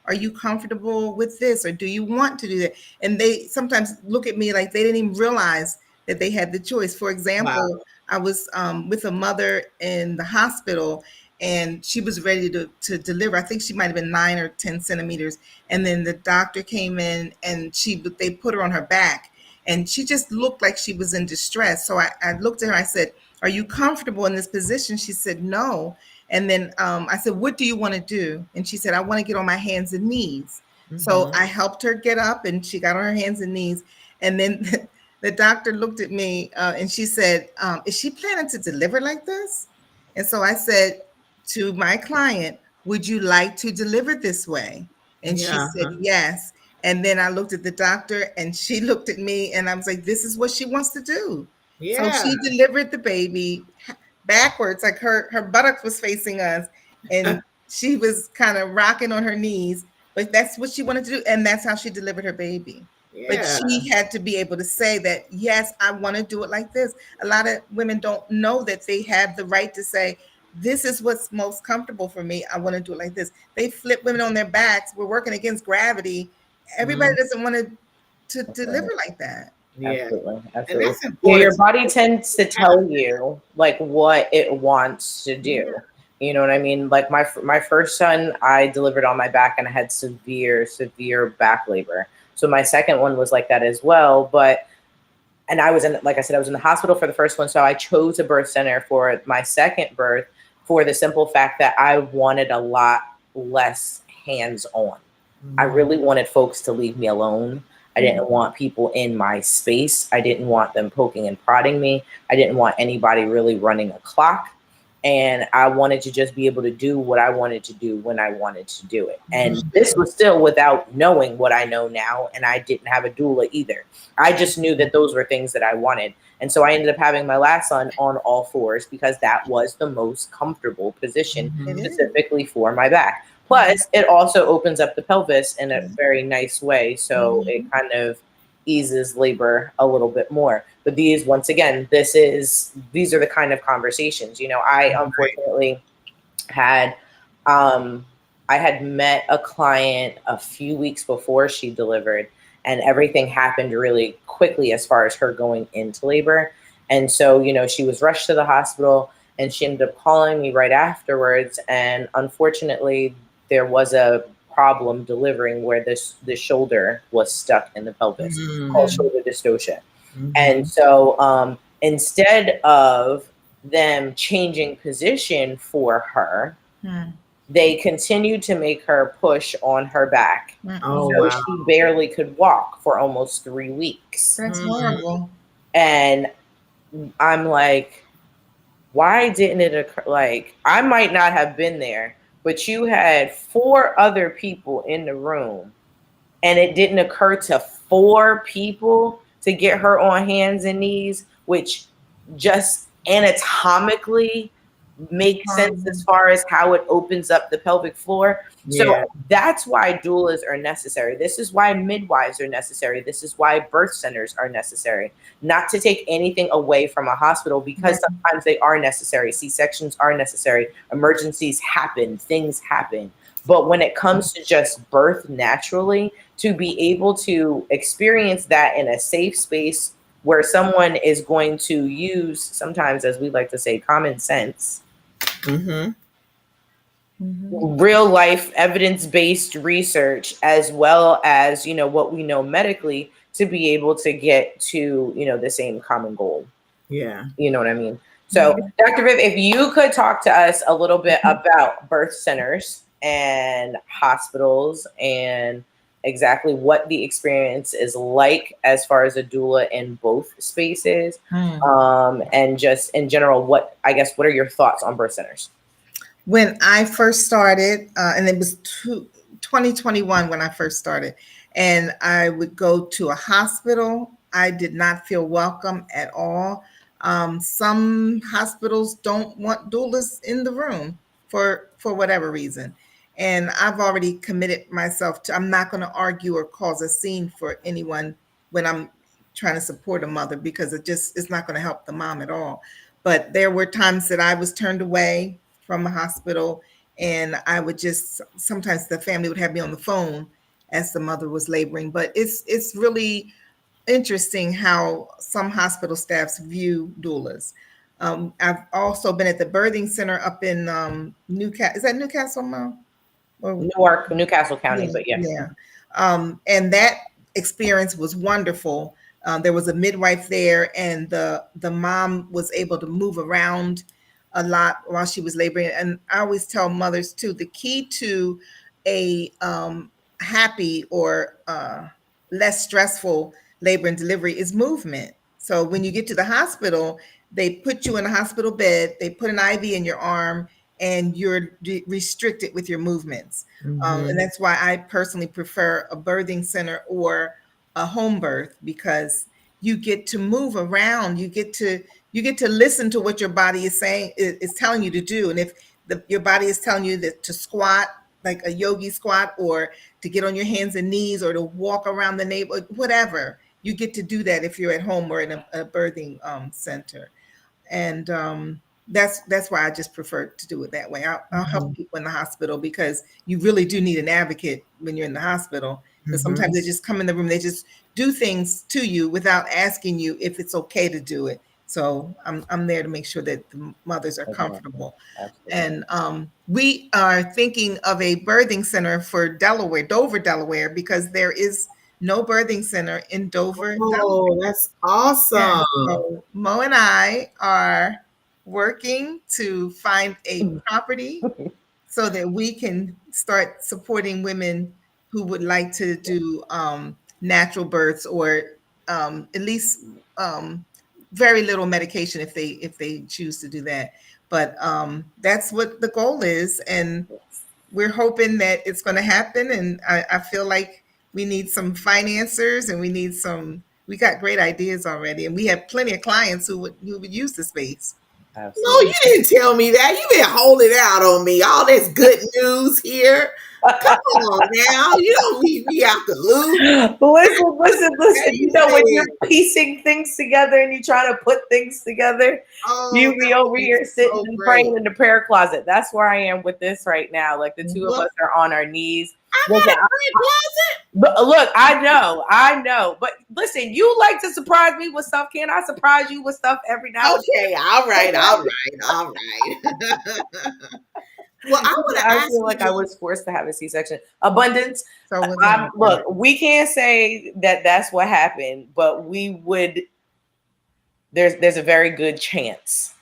are you comfortable with this, or do you want to do that? And they sometimes look at me like they didn't even realize that they had the choice. For wow, example, I was with a mother in the hospital, and she was ready to deliver. I think she might have been 9 or 10 centimeters. And then the doctor came in and they put her on her back, and she just looked like she was in distress. So I looked at her, I said, "Are you comfortable in this position?" She said, "No." And then I said, "What do you want to do?" And she said, "I want to get on my hands and knees." So I helped her get up, and she got on her hands and knees. And then the doctor looked at me and she said, "Is she planning to deliver like this?" And so I said to my client, "Would you like to deliver this way?" And she Yeah. said, "Yes." And then I looked at the doctor and she looked at me, and I was like, "This is what she wants to do." So Yeah. she delivered the baby backwards, like her buttocks was facing us, and she was kind of rocking on her knees, but that's what she wanted to do, and that's how she delivered her baby. But Yeah. she had to be able to say that, yes, I want to do it like this. A lot of women don't know that they have the right to say, this is what's most comfortable for me. I want to do it like this. They flip women on their backs. We're working against gravity. Everybody doesn't want to deliver like that. Yeah. Absolutely, And absolutely. that's Yeah, important. your body tends to tell you like what it wants to do. You know what I mean? Like my first son, I delivered on my back, and I had severe back labor. So my second one was like that as well. But and I was in, like I said, I was in the hospital for the first one, so I chose a birth center for my second birth for the simple fact that I wanted a lot less hands on. I really wanted folks to leave me alone. I didn't want people in my space. I didn't want them poking and prodding me. I didn't want anybody really running a clock. And I wanted to just be able to do what I wanted to do when I wanted to do it. And this was still without knowing what I know now. And I didn't have a doula either. I just knew that those were things that I wanted. And so I ended up having my last son on all fours because that was the most comfortable position specifically for my back. Plus, it also opens up the pelvis in a very nice way. So it kind of eases labor a little bit more. But these, once again, these are the kind of conversations, I unfortunately had, I had met a client a few weeks before she delivered, and everything happened really quickly as far as her going into labor. And so, she was rushed to the hospital, and she ended up calling me right afterwards. And unfortunately, there was a problem delivering where the shoulder was stuck in the pelvis, called shoulder dystocia. And so instead of them changing position for her, they continued to make her push on her back. Oh, So wow. she barely could walk for almost 3 weeks. That's horrible. And I'm like, why didn't it occur? Like, I might not have been there, but you had 4 other people in the room, and it didn't occur to 4 people to get her on hands and knees, which just anatomically makes sense as far as how it opens up the pelvic floor. So that's why doulas are necessary. This is why midwives are necessary. This is why birth centers are necessary. Not to take anything away from a hospital, because sometimes they are necessary. C-sections are necessary. Emergencies happen. Things happen. But when it comes to just birth naturally, to be able to experience that in a safe space where someone is going to use, sometimes, as we like to say, common sense, real life evidence-based research, as well as, what we know medically, to be able to get to, the same common goal. Yeah. You know what I mean? So, Dr. Viv, if you could talk to us a little bit about birth centers and hospitals and exactly what the experience is like as far as a doula in both spaces, and just in general, what are your thoughts on birth centers? When I first started, and it was 2021 when I first started, and I would go to a hospital, I did not feel welcome at all. Some hospitals don't want doulas in the room for whatever reason. And I've already committed myself to, I'm not going to argue or cause a scene for anyone when I'm trying to support a mother, because it's not going to help the mom at all. But there were times that I was turned away from a hospital, and I would just, sometimes the family would have me on the phone as the mother was laboring. But it's really interesting how some hospital staffs view doulas. I've also been at the birthing center up in Newcastle. Is that Newcastle, Mom? Or Newark, Newcastle County, yeah, but yeah. yeah. And that experience was wonderful. There was a midwife there, and the mom was able to move around a lot while she was laboring. And I always tell mothers too, the key to a happy or less stressful labor and delivery is movement. So when you get to the hospital, they put you in a hospital bed, they put an IV in your arm, and you're restricted with your movements. And that's why I personally prefer a birthing center or a home birth, because you get to move around. You get to listen to what your body is saying, is telling you to do. And if your body is telling you that to squat, like a yogi squat, or to get on your hands and knees, or to walk around the neighborhood, whatever, you get to do that if you're at home or in a birthing center. And that's why I just prefer to do it that way. I'll help people in the hospital, because you really do need an advocate when you're in the hospital, because sometimes they just come in the room, they just do things to you without asking you if it's okay to do it. So I'm there to make sure that the mothers are comfortable. Absolutely. And we are thinking of a birthing center for Dover, Delaware, because there is no birthing center in Dover, Delaware. Oh, that's awesome. Yeah, so Mo and I are working to find a property so that we can start supporting women who would like to do natural births, or at least very little medication if they choose to do that. But that's what the goal is, and we're hoping that it's going to happen. And I feel like we need some financiers, and we got great ideas already, and we have plenty of clients who would use the space. No, Absolutely. you didn't tell me that. You've been holding out on me. All this good news here. Come on now. You don't leave me out the loop. Listen. You know, when you're piecing things together and you try to put things together, you be over here sitting and praying in the prayer closet. That's where I am with this right now. Like, the two of us are on our knees. I'm in a prayer closet. But look, I know. But listen, you like to surprise me with stuff. Can I surprise you with stuff every now and then? Okay, all right. Well, I feel like I was forced to have a C-section. Abundance. So Look, we can't say that that's what happened, but we would. There's a very good chance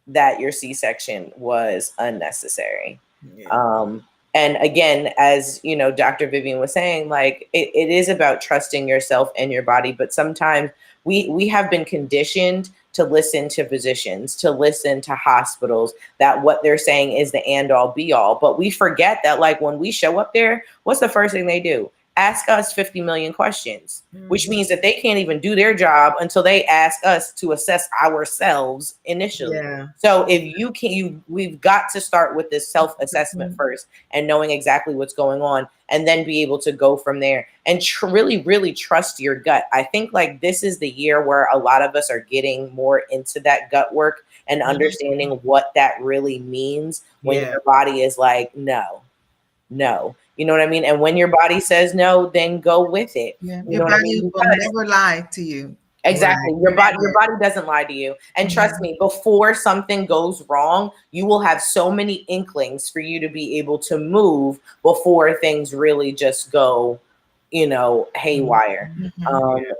that your C-section was unnecessary. Yeah. And again, as you know, Dr. Vivian was saying, like it is about trusting yourself and your body. But sometimes we have been conditioned to listen to physicians, to listen to hospitals, that what they're saying is the end all be all. But we forget that, like, when we show up there, what's the first thing they do? Ask us 50 million questions, which means that they can't even do their job until they ask us to assess ourselves initially. Yeah. So if we've got to start with this self-assessment first, and knowing exactly what's going on, and then be able to go from there and really, really trust your gut. I think like this is the year where a lot of us are getting more into that gut work and understanding what that really means when your body is like, no. You know what I mean? And when your body says no, then go with it. Yeah. You Your know what I body mean? will never lie to you. Exactly. Your body doesn't lie to you. And trust me, before something goes wrong, you will have so many inklings for you to be able to move before things really just go, haywire.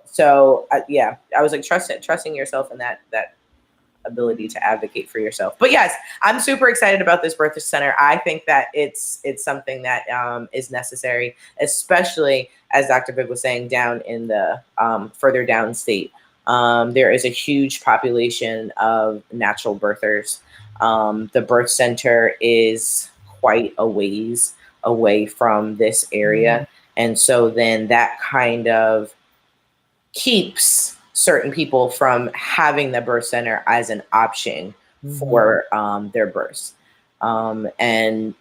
So I was like, trusting yourself and that ability to advocate for yourself. But yes, I'm super excited about this birth center. I think that it's something that is necessary, especially as Dr. Big was saying, down in the further downstate. There is a huge population of natural birthers. The birth center is quite a ways away from this area. And so then that kind of keeps certain people from having the birth center as an option for their births. And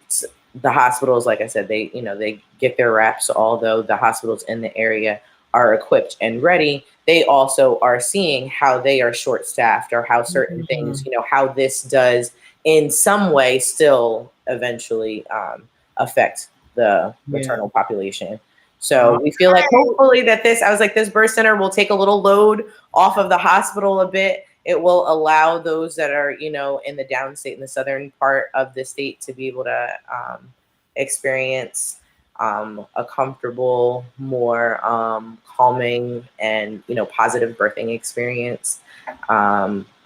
the hospitals, like I said, they get their reps, although the hospitals in the area are equipped and ready. They also are seeing how they are short-staffed, or how certain things, how this does in some way still eventually affect the maternal population. So we feel like hopefully that this birth center will take a little load off of the hospital a bit, it will allow those that are, in the downstate, in the southern part of the state, to be able to experience a comfortable, more calming and, positive birthing experience.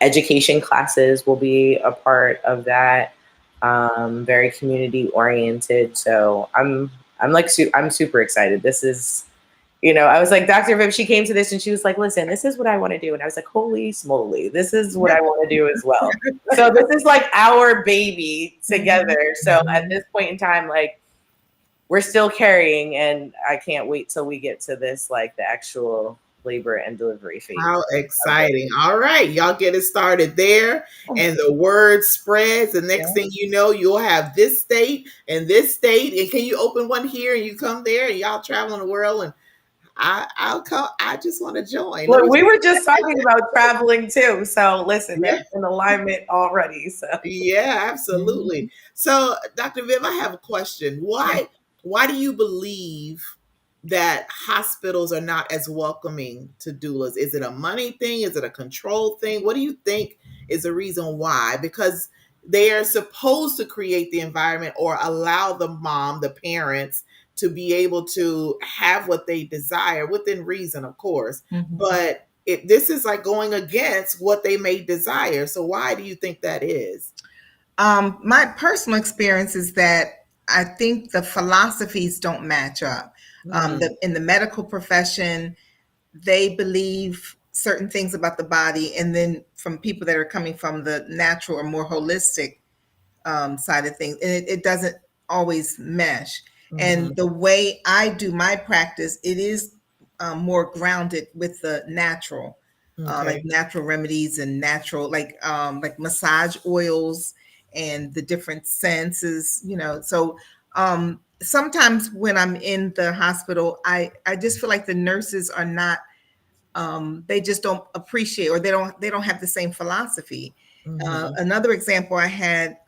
Education classes will be a part of that. Very community oriented. So I'm super excited. This is, I was like, Dr. Viv, she came to this and she was like, listen, this is what I want to do. And I was like, holy smoly, this is what I want to do as well. So this is like our baby together. So at this point in time, like, we're still carrying, and I can't wait till we get to this, like the actual labor and delivery phase. How exciting. All right. Y'all get it started there. And the word spreads. The next thing you know, you'll have this state and this state. And can you open one here and you come there and y'all traveling the world? And I'll come. I just want to join. Well, we were just talking about traveling too. So listen, there's an alignment already. So yeah, absolutely. So Dr. Viv, I have a question. Why do you believe that hospitals are not as welcoming to doulas? Is it a money thing? Is it a control thing? What do you think is the reason why? Because they are supposed to create the environment or allow the mom, the parents, to be able to have what they desire within reason, of course. But this is like going against what they may desire. So why do you think that is? My personal experience is that I think the philosophies don't match up. In the medical profession, they believe certain things about the body, and then from people that are coming from the natural or more holistic side of things, and it doesn't always mesh. And the way I do my practice, it is more grounded with the natural, like natural remedies and natural, like massage oils and the different senses, So sometimes when I'm in the hospital, I just feel like the nurses are not, they just don't appreciate, or they don't have the same philosophy. Another example I had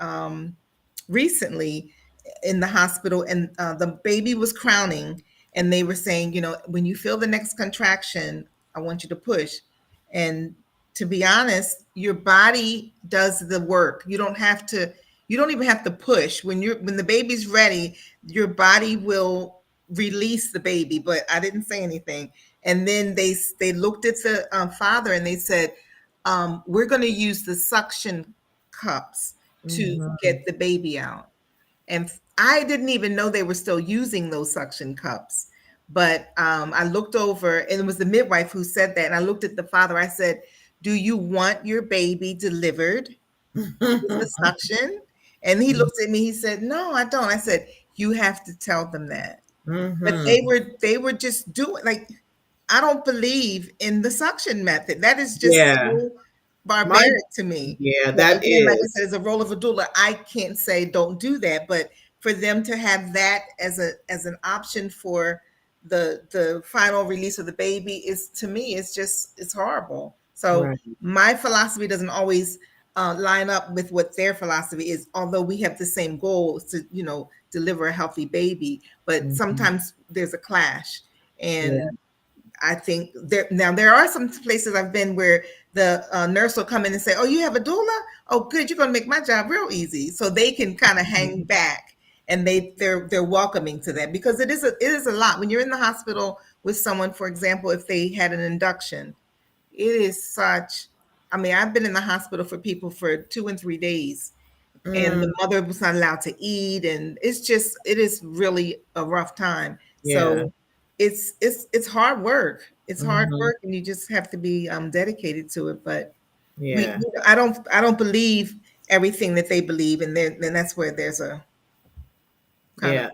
recently in the hospital, and the baby was crowning, and they were saying, when you feel the next contraction, I want you to push. And to be honest, your body does the work. You don't even have to push. When the baby's ready, your body will release the baby. But I didn't say anything. And then they looked at the father and they said, we're going to use the suction cups to get the baby out. And I didn't even know they were still using those suction cups. But I looked over, and it was the midwife who said that. And I looked at the father. I said, do you want your baby delivered with the suction? And he looked at me. He said, no, I don't. I said, you have to tell them that. But they were just doing, like, I don't believe in the suction method. That is just so barbaric to me. Yeah, But that again, is. like I said, as a role of a doula, I can't say don't do that. But for them to have that as an option for the final release of the baby is, to me, it's horrible. So my philosophy doesn't always line up with what their philosophy is, although we have the same goal to deliver a healthy baby. But sometimes there's a clash, and I think there are some places I've been where the nurse will come in and say, "Oh, you have a doula? Oh, good, you're going to make my job real easy." So they can kind of hang back, and they're welcoming to that, because it is a lot when you're in the hospital with someone. For example, if they had an induction, it is such. I mean, I've been in the hospital for people for 2 and 3 days, and the mother was not allowed to eat, and it is really a rough time. So it's hard work. It's hard work, and you just have to be dedicated to it. But I don't believe everything that they believe, and then that's where there's a kind of.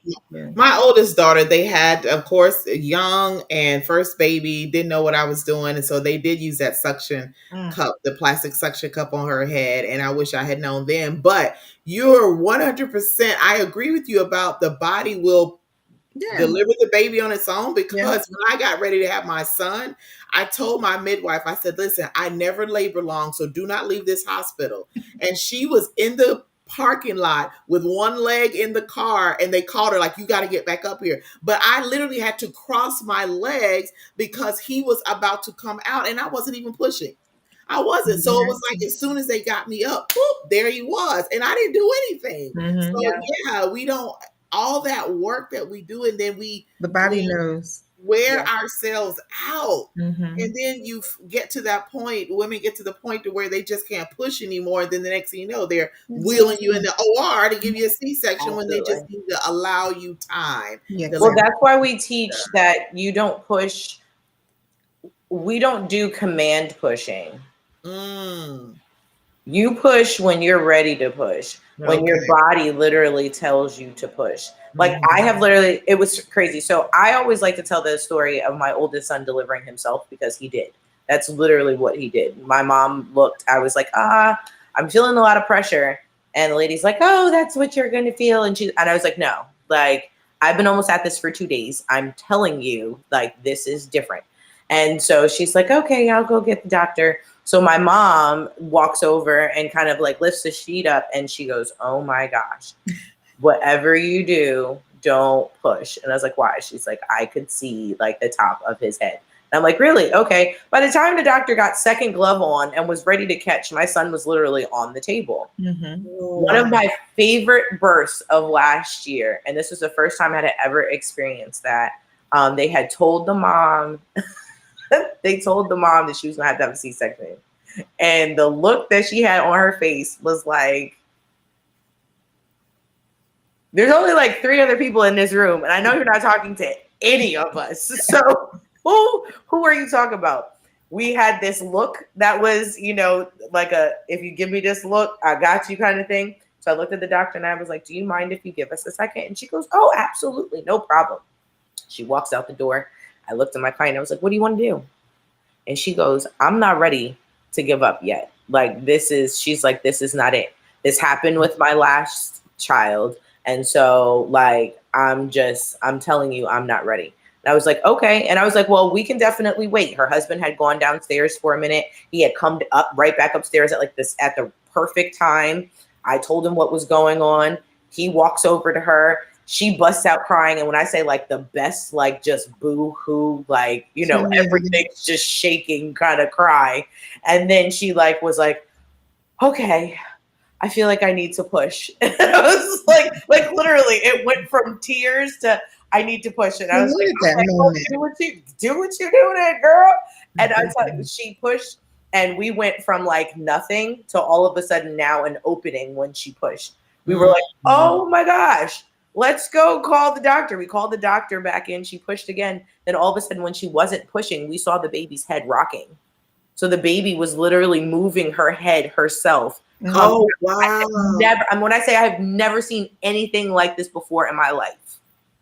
My oldest daughter, they had, of course, young and first baby, didn't know what I was doing, and so they did use that suction cup, the plastic suction cup on her head, and I wish I had known then. But you're 100%. I agree with you about the body will deliver the baby on its own, because when I got ready to have my son, I told my midwife, I said, listen, I never labor long, so do not leave this hospital. And she was in the parking lot with one leg in the car, and they called her like, you got to get back up here. But I literally had to cross my legs because he was about to come out, and I wasn't even pushing. I wasn't. So it was like as soon as they got me up, boop, there he was. And I didn't do anything. Mhm. So yeah, we don't all that work that we do, and then The body knows. wear ourselves out. Mhm. And then you get to that point, women get to the point to where they just can't push anymore. Then the next thing you know, they're wheeling you in the OR to give you a C-section when they just need to allow you time. Yeah, to Well, let- that's why we teach that you don't push. We don't do command pushing. Mm, You push when you're ready to push, when your okay. body literally tells you to push. Like Mhm. I have literally, it was crazy. So I always like to tell the story of my oldest son delivering himself because he did. That's literally what he did. My mom looked, I was like, I'm feeling a lot of pressure. And the lady's like, oh, that's what you're going to feel. And I was like, no, like I've been almost at this for 2 days. I'm telling you, like, this is different. And so she's like, okay, I'll go get the doctor. So my mom walks over and kind of like lifts the sheet up and she goes, oh my gosh, whatever you do, don't push. And I was like, why? She's like, I could see like the top of his head. And I'm like, really? Okay. By the time the doctor got second glove on and was ready to catch, my son was literally on the table. Mhm. One of my favorite births of last year, and this was the first time I had ever experienced that, they had told the mom, they told the mom that she was going to have a C-section. And the look that she had on her face was like, there's only like 3 other people in this room. And I know you're not talking to any of us. So who are you talking about? We had this look that was, like if you give me this look, I got you kind of thing. So I looked at the doctor and I was like, do you mind if you give us a second? And she goes, oh, absolutely. No problem. She walks out the door. I looked at my client. I was like, what do you want to do? And she goes, I'm not ready to give up yet. Like, she's like, this is not it. This happened with my last child. And so like, I'm telling you, I'm not ready. And I was like, okay. And I was like, well, we can definitely wait. Her husband had gone downstairs for a minute. He had come up right back upstairs at the perfect time. I told him what was going on. He walks over to her. She busts out crying. And when I say like the best, like just boo-hoo, like, everything's just shaking kind of cry. And then she like was like, okay, I feel like I need to push. And I was like literally it went from tears to I need to push it. I was like, okay, well, do what you're doing, girl. And I tell you, she pushed and we went from like nothing to all of a sudden now an opening when she pushed. We were like, oh my gosh. Let's go call the doctor. We called the doctor back in. She pushed again. Then all of a sudden, when she wasn't pushing, we saw the baby's head rocking. So the baby was literally moving her head herself. Oh, wow. When I say I have never seen anything like this before in my life.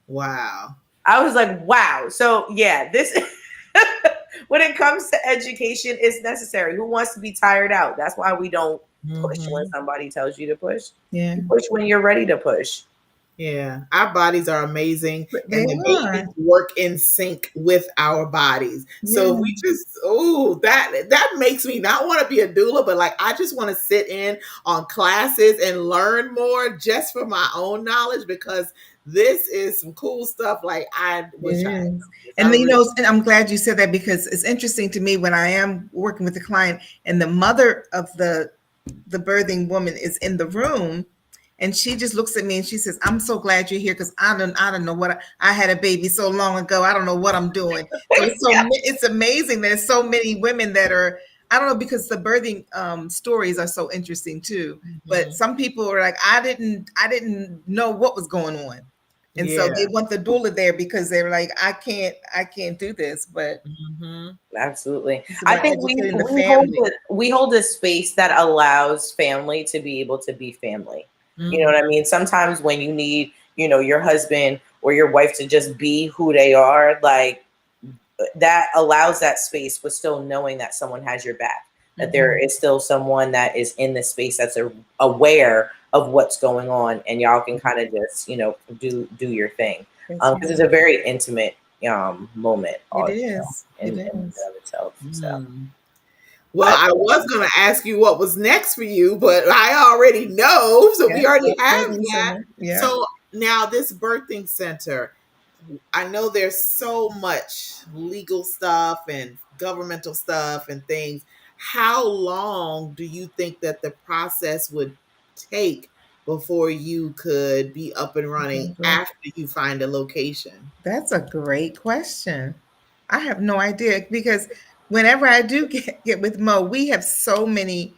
Wow. I was like, wow. So yeah, this, when it comes to education, it's necessary. Who wants to be tired out? That's why we don't push when somebody tells you to push. Yeah. You push when you're ready to push. Yeah, our bodies are amazing, They and the are. babies work in sync with our bodies. So we just, that makes me not want to be a doula, but like I just want to sit in on classes and learn more just for my own knowledge because this is some cool stuff. Like I wish I had. And and I'm glad you said that because it's interesting to me when I am working with the client and the mother of the birthing woman is in the room. And she just looks at me and she says, I'm so glad you're here because I don't know what I had a baby so long ago. I don't know what I'm doing. So it's amazing that there's so many women that are, I don't know, because the birthing stories are so interesting too. But some people are like, I didn't know what was going on. And so they want the doula there because they're like, I can't do this. But absolutely. I think we hold a space that allows family to be able to be family. You know what I mean? Sometimes when you need, your husband or your wife to just be who they are, like that allows that space, but still knowing that someone has your back, that there is still someone that is in the space that's aware of what's going on, and y'all can kind of just, do your thing. Because it's a very intimate moment. It is. In of itself. So. Well, I was going to ask you what was next for you, but I already know. So we already have that. Yeah. So now this birthing center, I know there's so much legal stuff and governmental stuff and things. how long do you think that the process would take before you could be up and running after you find a location? That's a great question. I have no idea because whenever I do get with Mo, we have so many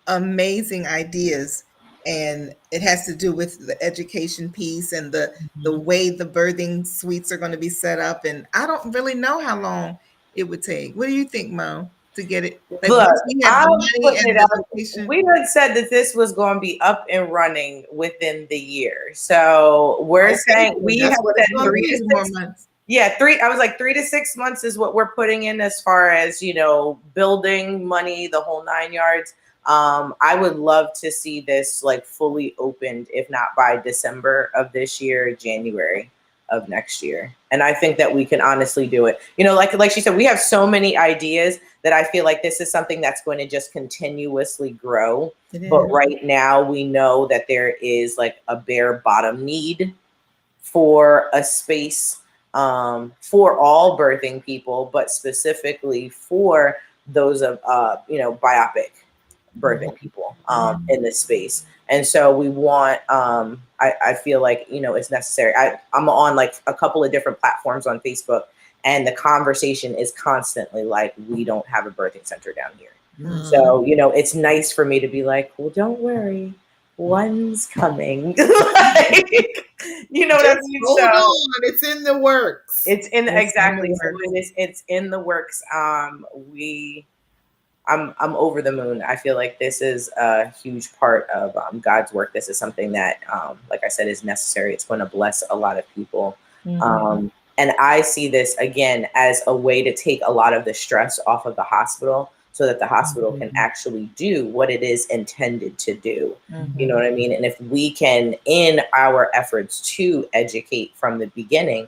amazing ideas, and it has to do with the education piece and the Mhm. way the birthing suites are going to be set up. And I don't really know how long it would take. What do you think, Mo, to get it? Like Look, once we have the I'm money putting and it the out. location. We had said that this was going to be up and running within the year. So we're Okay, saying well, we that's have what it's said going to 3 to be. 3 more 6. months. Yeah, 3. I was like 3 to 6 months is what we're putting in as far as, building money, the whole 9 yards. I would love to see this like fully opened, if not by December of this year, January of next year. And I think that we can honestly do it. Like she said, we have so many ideas that I feel like this is something that's going to just continuously grow. It But is. right now we know that there is like a bare bottom need for a space for all birthing people, but specifically for those of biopic birthing people in this space. And so we want I feel like it's necessary. I'm on like a couple of different platforms on Facebook, and the conversation is constantly like, we don't have a birthing center down here. So it's nice for me to be like, well, don't worry, one's coming. Like, you know what I Just mean? hold So on, it's in the works. it's in It's in the exactly. So works. it's in the works. I'm over the moon. I feel like this is a huge part of God's work. This is something that, like I said, is necessary. It's going to bless a lot of people. And I see this again as a way to take a lot of the stress off of the hospital, so that the hospital can actually do what it is intended to do. You know what I mean? And if we can, in our efforts to educate from the beginning,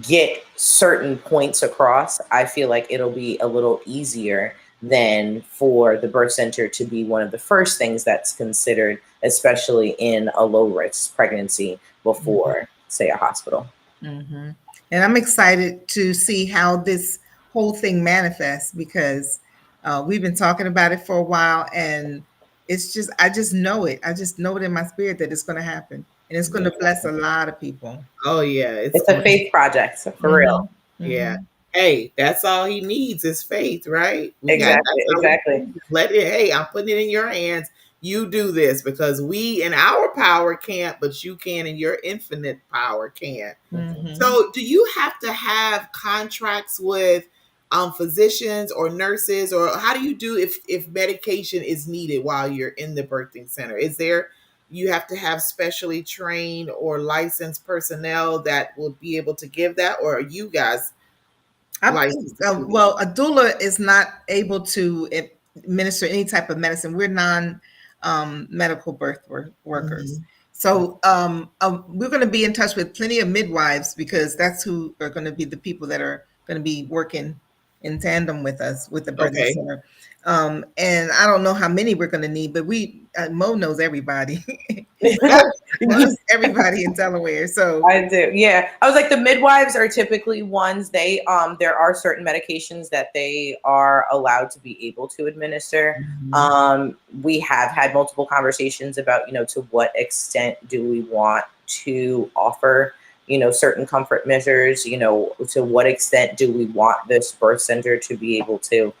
get certain points across, I feel like it'll be a little easier than for the birth center to be one of the first things that's considered, especially in a low risk pregnancy before, say, a hospital. And I'm excited to see how this whole thing manifests because we've been talking about it for a while, and I just know it. I just know it in my spirit that it's going to happen, and it's going to bless a lot of people. Oh yeah, it's It's a going. faith project, for real. Yeah. Hey, that's all he needs is faith, right? Exactly, That's all we exactly. need. Let it, hey, I'm putting it in your hands. You do this because we in our power can't, but you can in your infinite power can. So do you have to have contracts with physicians or nurses, or how do you do if medication is needed while you're in the birthing center? Is there, you have to have specially trained or licensed personnel that will be able to give that, or are you guys licensed to do Well, a doula is not able to administer any type of medicine. We're non medical birth workers. So we're going to be in touch with plenty of midwives because that's who are going to be the people that are going to be working in tandem with us with the birthing Okay. center. And I don't know how many we're going to need, but Mo knows everybody. Knows everybody in Delaware. So I do. Yeah. I was like, the midwives are typically ones, there are certain medications that they are allowed to be able to administer. We have had multiple conversations about, to what extent do we want to offer, certain comfort measures, to what extent do we want this birth center to be able to,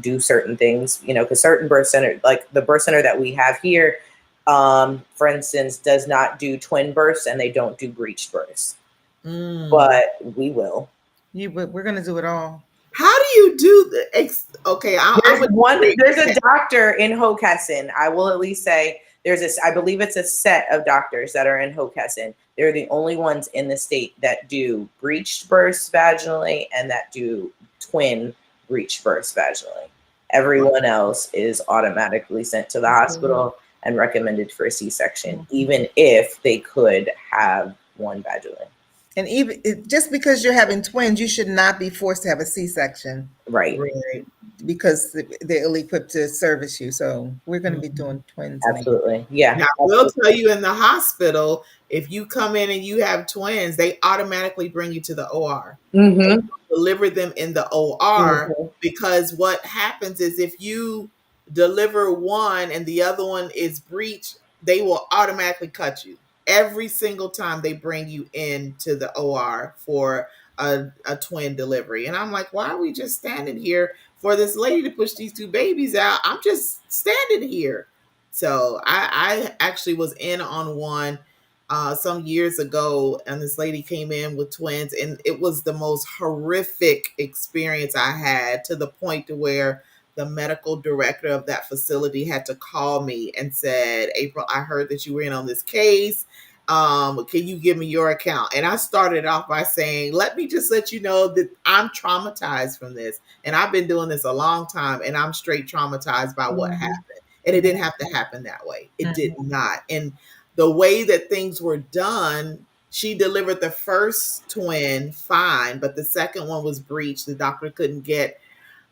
do certain things, because certain birth center, like the birth center that we have here, for instance, does not do twin births and they don't do breech births, but we will. we're going to do it all. How do you do the okay? There's a doctor in Hockessin. I will at least say I believe it's a set of doctors that are in Hockessin. They're the only ones in the state that do breech births vaginally and that do twin breech births vaginally. Everyone else is automatically sent to the hospital and recommended for a C-section, even if they could have one vaginally. And even just because you're having twins, you should not be forced to have a C-section Right. Right. because they're ill-equipped to service you. So we're going to be Mhm. doing twins in a year. Absolutely. Yeah. Now, I will tell you in the hospital, if you come in and you have twins, they automatically bring you to the OR. Mm-hmm. Deliver them in the OR, Mm-hmm. because what happens is if you deliver one and the other one is breech, they will automatically cut you every single time they bring you into the OR for a twin delivery. And I'm like, why are we just standing here for this lady to push these two babies out? I'm just standing here. So I actually was in on one some years ago, and this lady came in with twins, and it was the most horrific experience I had, to the point to where the medical director of that facility had to call me and said, April, I heard that you were in on this case. Can you give me your account? And I started off by saying, let me just let you know that I'm traumatized from this, and I've been doing this a long time, and I'm straight traumatized by what Mhm. happened. And it didn't have to happen that way. It did Mhm. not. And the way that things were done, she delivered the first twin fine, but the second one was breached. The doctor couldn't get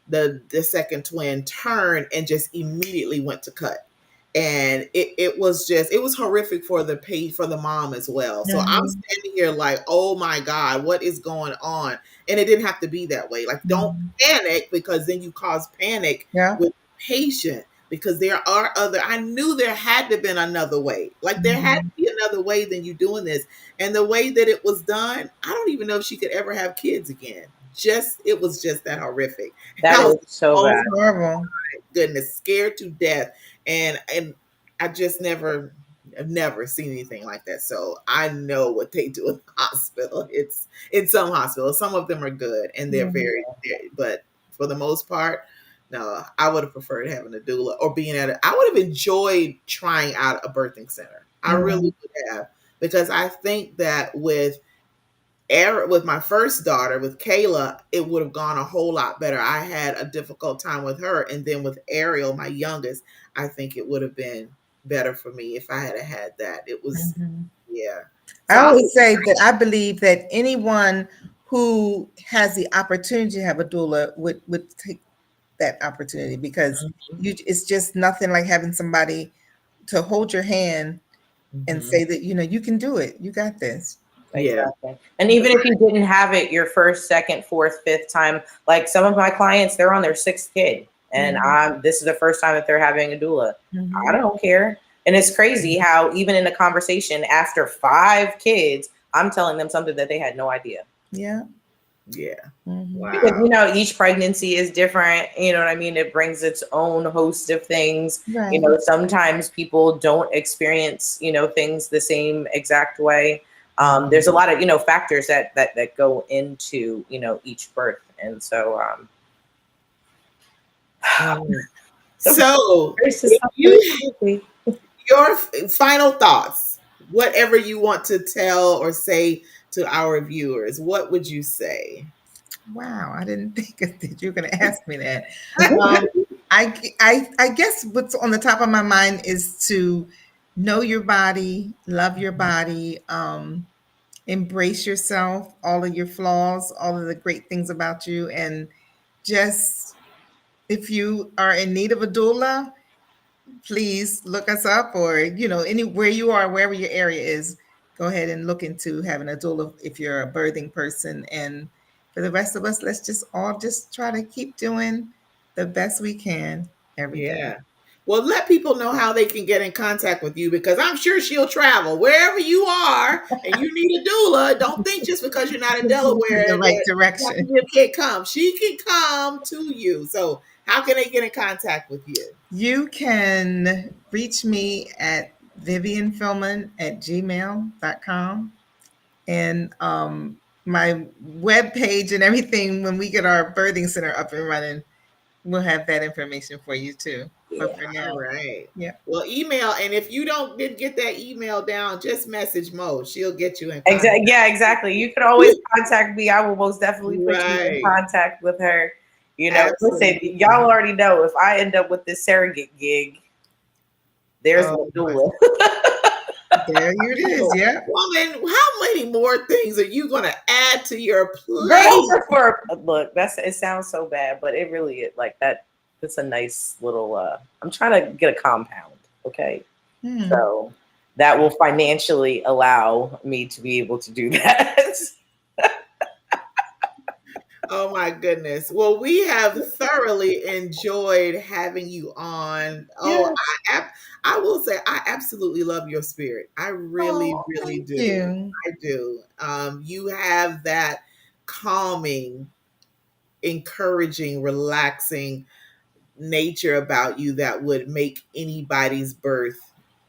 the second twin turned and just immediately went to cut. And it was just, it was horrific for the for the mom as well. So I'm Mhm. standing here like, oh my God, what is going on? And it didn't have to be that way. Like, don't Mhm. panic, because then you cause panic Yeah. with the patient, because there are other, I knew there had to have been another way. Like, there had to Mhm. be another way than you doing this. And the way that it was done, I don't even know if she could ever have kids again. Just, it was just that horrific. That I was, is so oh bad. It's horrible. goodness, scared to death. And I just never, I've never seen anything like that. So I know what they do in the hospital. It's in some hospitals. Some of them are good and they're Mhm. very, but for the most part, no, I would have preferred having a doula or being at it. I would have enjoyed trying out a birthing center. I really Mhm. would have, because I think that with my first daughter, with Kayla, it would have gone a whole lot better. I had a difficult time with her, and then with Ariel, my youngest, I think it would have been better for me if I had that. It was, Mhm. yeah. I So I'm, always say that I believe that anyone who has the opportunity to have a doula would take that opportunity because it's just nothing like having somebody to hold your hand and mhm. say that you can do it. You got this. Yeah, Exactly. And even if you didn't have it your first, second, fourth, fifth time, like some of my clients, they're on their sixth kid, and Mhm. this is the first time that they're having a doula. I Mhm. don't care. And it's crazy how even in a conversation after 5 kids, I'm telling them something that they had no idea. Yeah. yeah. Mhm. Because Wow. each pregnancy is different. You know what I mean? It brings its own host of things. Right. Sometimes people don't experience things the same exact way. Mhm. There's a lot of factors that go into each birth, and so Mhm. So, there's just if something really you, crazy. your final thoughts, whatever you want to tell or say to our viewers, what would you say? Wow. I didn't think that you were going to ask me that. Um, I guess what's on the top of my mind is to know your body, love your body, embrace yourself, all of your flaws, all of the great things about you, and just if you are in need of a doula, please look us up, or anywhere you are, wherever your area is, go ahead and look into having a doula if you're a birthing person. And for the rest of us, let's just all just try to keep doing the best we can every day. Yeah. Well, let people know how they can get in contact with you, because I'm sure she'll travel wherever you are and you need a doula. Don't think just because you're not in In the Delaware right that direction. you can't come. She can come to you. So, how can they get in contact with you? You can reach me at vivianfillman@gmail.com. And my web page and everything, when we get our birthing center up and running, we'll have that information for you too. But Yeah. for All now, right. yeah. Well, email, and if you don't did get that email down, just message Mo. She'll get you in contact. Exactly. Yeah, exactly. You can always contact me. I will most definitely put you in Right. contact with her. Listen, Absolutely. y'all already know if I end up with this surrogate gig, there's Oh, the boy. doula. There it is. So, Yeah. woman, how many more things are you going to add to your plate? Girl, look, it sounds so bad, but it really is like that. It's a nice little. I'm trying to get a compound, okay? So that will financially allow me to be able to do that. Oh my goodness. Well, we have thoroughly enjoyed having you on. Oh, Yes. I will say I absolutely love your spirit. I really, Oh, really thank do. you. I do. You have that calming, encouraging, relaxing nature about you that would make anybody's birth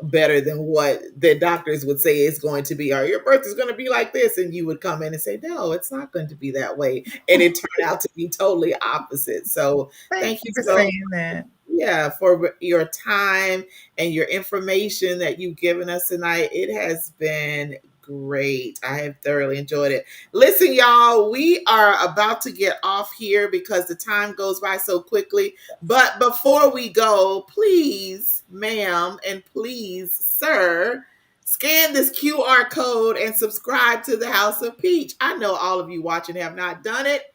better than what the doctors would say is going to be, or your birth is going to be like this, and you would come in and say, no, it's not going to be that way, and it turned out to be totally opposite. So Thank thank you you for so, saying that. yeah, for your time and your information that you've given us tonight. It has been great. I have thoroughly enjoyed it. Listen, y'all, we are about to get off here because the time goes by so quickly. But before we go, please, ma'am, and please, sir, scan this QR code and subscribe to the House of Peach. I know all of you watching have not done it.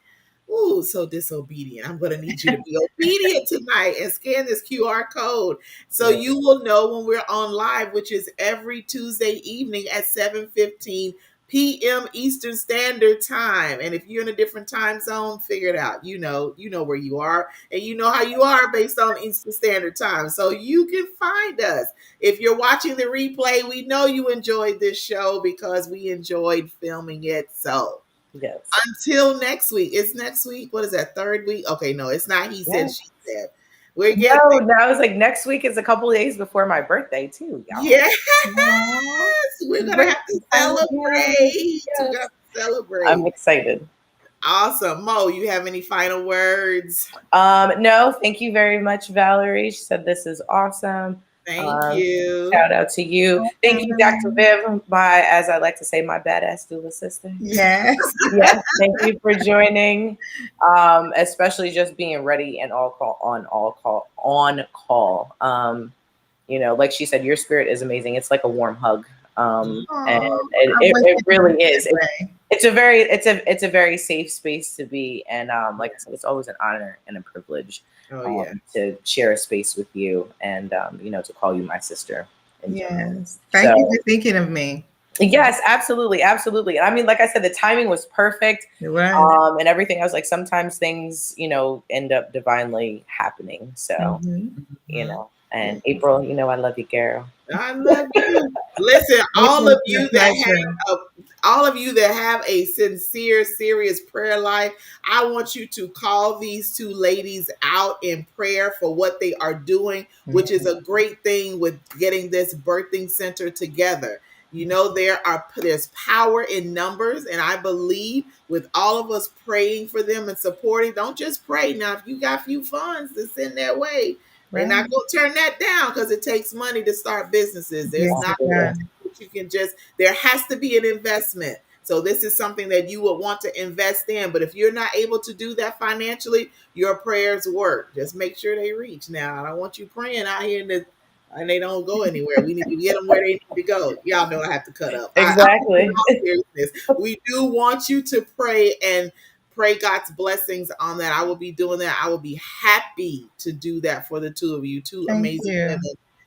Ooh, so disobedient. I'm going to need you to be obedient tonight and scan this QR code so Yeah. you will know when we're on live, which is every Tuesday evening at 7:15 p.m. Eastern Standard Time. And if you're in a different time zone, figure it out. You know where you are, and you know how you are based on Eastern Standard Time. So you can find us. If you're watching the replay, we know you enjoyed this show because we enjoyed filming it. So Yes. until next week. It's next week. What is that? Third week? Okay, no, it's not. He said, Yes. she said. We're getting there. No, I was like, next week is a couple of days before my birthday too, y'all. Yes, Aw, we're gonna Birthday have to time again. celebrate. We're gonna Yes. have to celebrate. I'm excited. Awesome, Mo. You have any final words? No, thank you very much, Valerie. She said this is awesome. Thank Um, you. Shout out to you. Thank you, Dr. okay. Viv, my, as I like to say, my badass doula sister. Yes. Yes, thank you for joining. Especially just being ready and on call. Like she said, your spirit is amazing. It's like a warm hug. And Aw, it, I it, wish it it was really is. that way. It's a very safe space to be. And like I said, it's always an honor and a privilege Oh yeah. to share a space with you and to call you my sister. in general. Yes. Thank you So for thinking of me. yes, absolutely, absolutely. And I mean, like I said, the timing was perfect. It was. And everything. I was like, sometimes things, end up divinely happening. So, Mhm. and April, I love you, girl. I love you. Listen, It was a pleasure. all of you that have a sincere, serious prayer life, I want you to call these two ladies out in prayer for what they are doing, which is a great thing with getting this birthing center together. There's power in numbers, and I believe with all of us praying for them and supporting, don't just pray. Now, if you got few funds to send their way, they're Right. not going to turn that down because it takes money to start businesses. There's Yes, not it does. you can just, there has to be an investment. So this is something that you would want to invest in. But if you're not able to do that financially, your prayers work. Just make sure they reach. Now, I don't want you praying out here and they don't go anywhere. We need to get them where they need to go. Y'all know I have to cut up. In Exactly. all seriousness, we do want you to pray and pray God's blessings on that. I will be doing that. I will be happy to do that for the two of you, two Thank amazing you. women,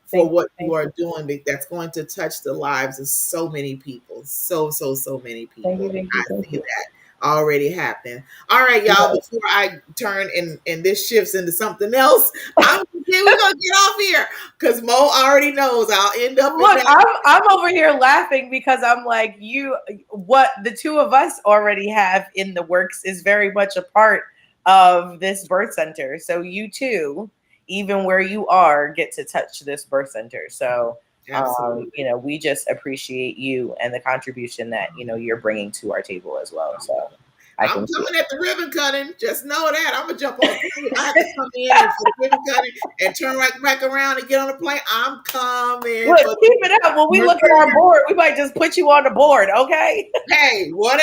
for Thank what you. you are doing. That's going to touch the lives of so many people. So many Thank you. people. Thank you. I Thank see you. that already happen. All right, y'all, before I turn and this shifts into something else, we're gonna get off here because Mo already knows I'll end up in Look, that. I'm over here laughing because I'm like, what the two of us already have in the works is very much a part of this birth center. So you too, even where you are, get to touch this birth center. So, Absolutely. we just appreciate you and the contribution that, you're bringing to our table as well. So I I'm can see coming it. at the ribbon cutting. Just know that. I'm gonna jump on a plane. I have to come in and for the ribbon cutting and turn right back around and get on the plane. I'm coming Look, for keep it up. When we look at our board, we might just put you on the board, okay? hey, whatever.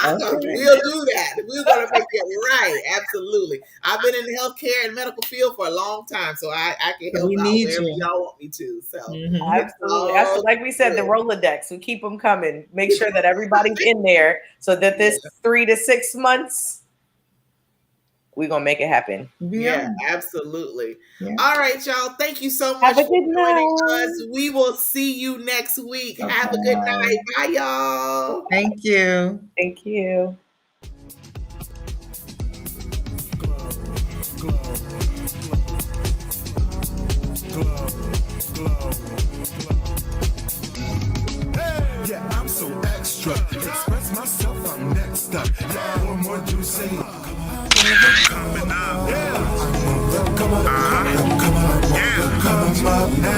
Okay. We'll do that. We're gonna make it right. Absolutely. I've been in the healthcare and medical field for a long time, so I can So help we out need wherever you. y'all want me to. So Mhm. it's Absolutely. That's all like we said, the good. Rolodex. We keep them coming. Make sure that everybody's in there so that this 3 to 6 months, we're gonna make it happen. Yeah, absolutely. Yeah. All right, y'all. Thank you so much Have a for good joining night. us. We will see you next week. Have a good Bye-bye. night. Bye, y'all. Thank you. Thank you. Yeah, I'm so extra. Express myself, I'm next up. Yeah, one more you say. Coming up. Yeah. Come on. Yeah. Come up.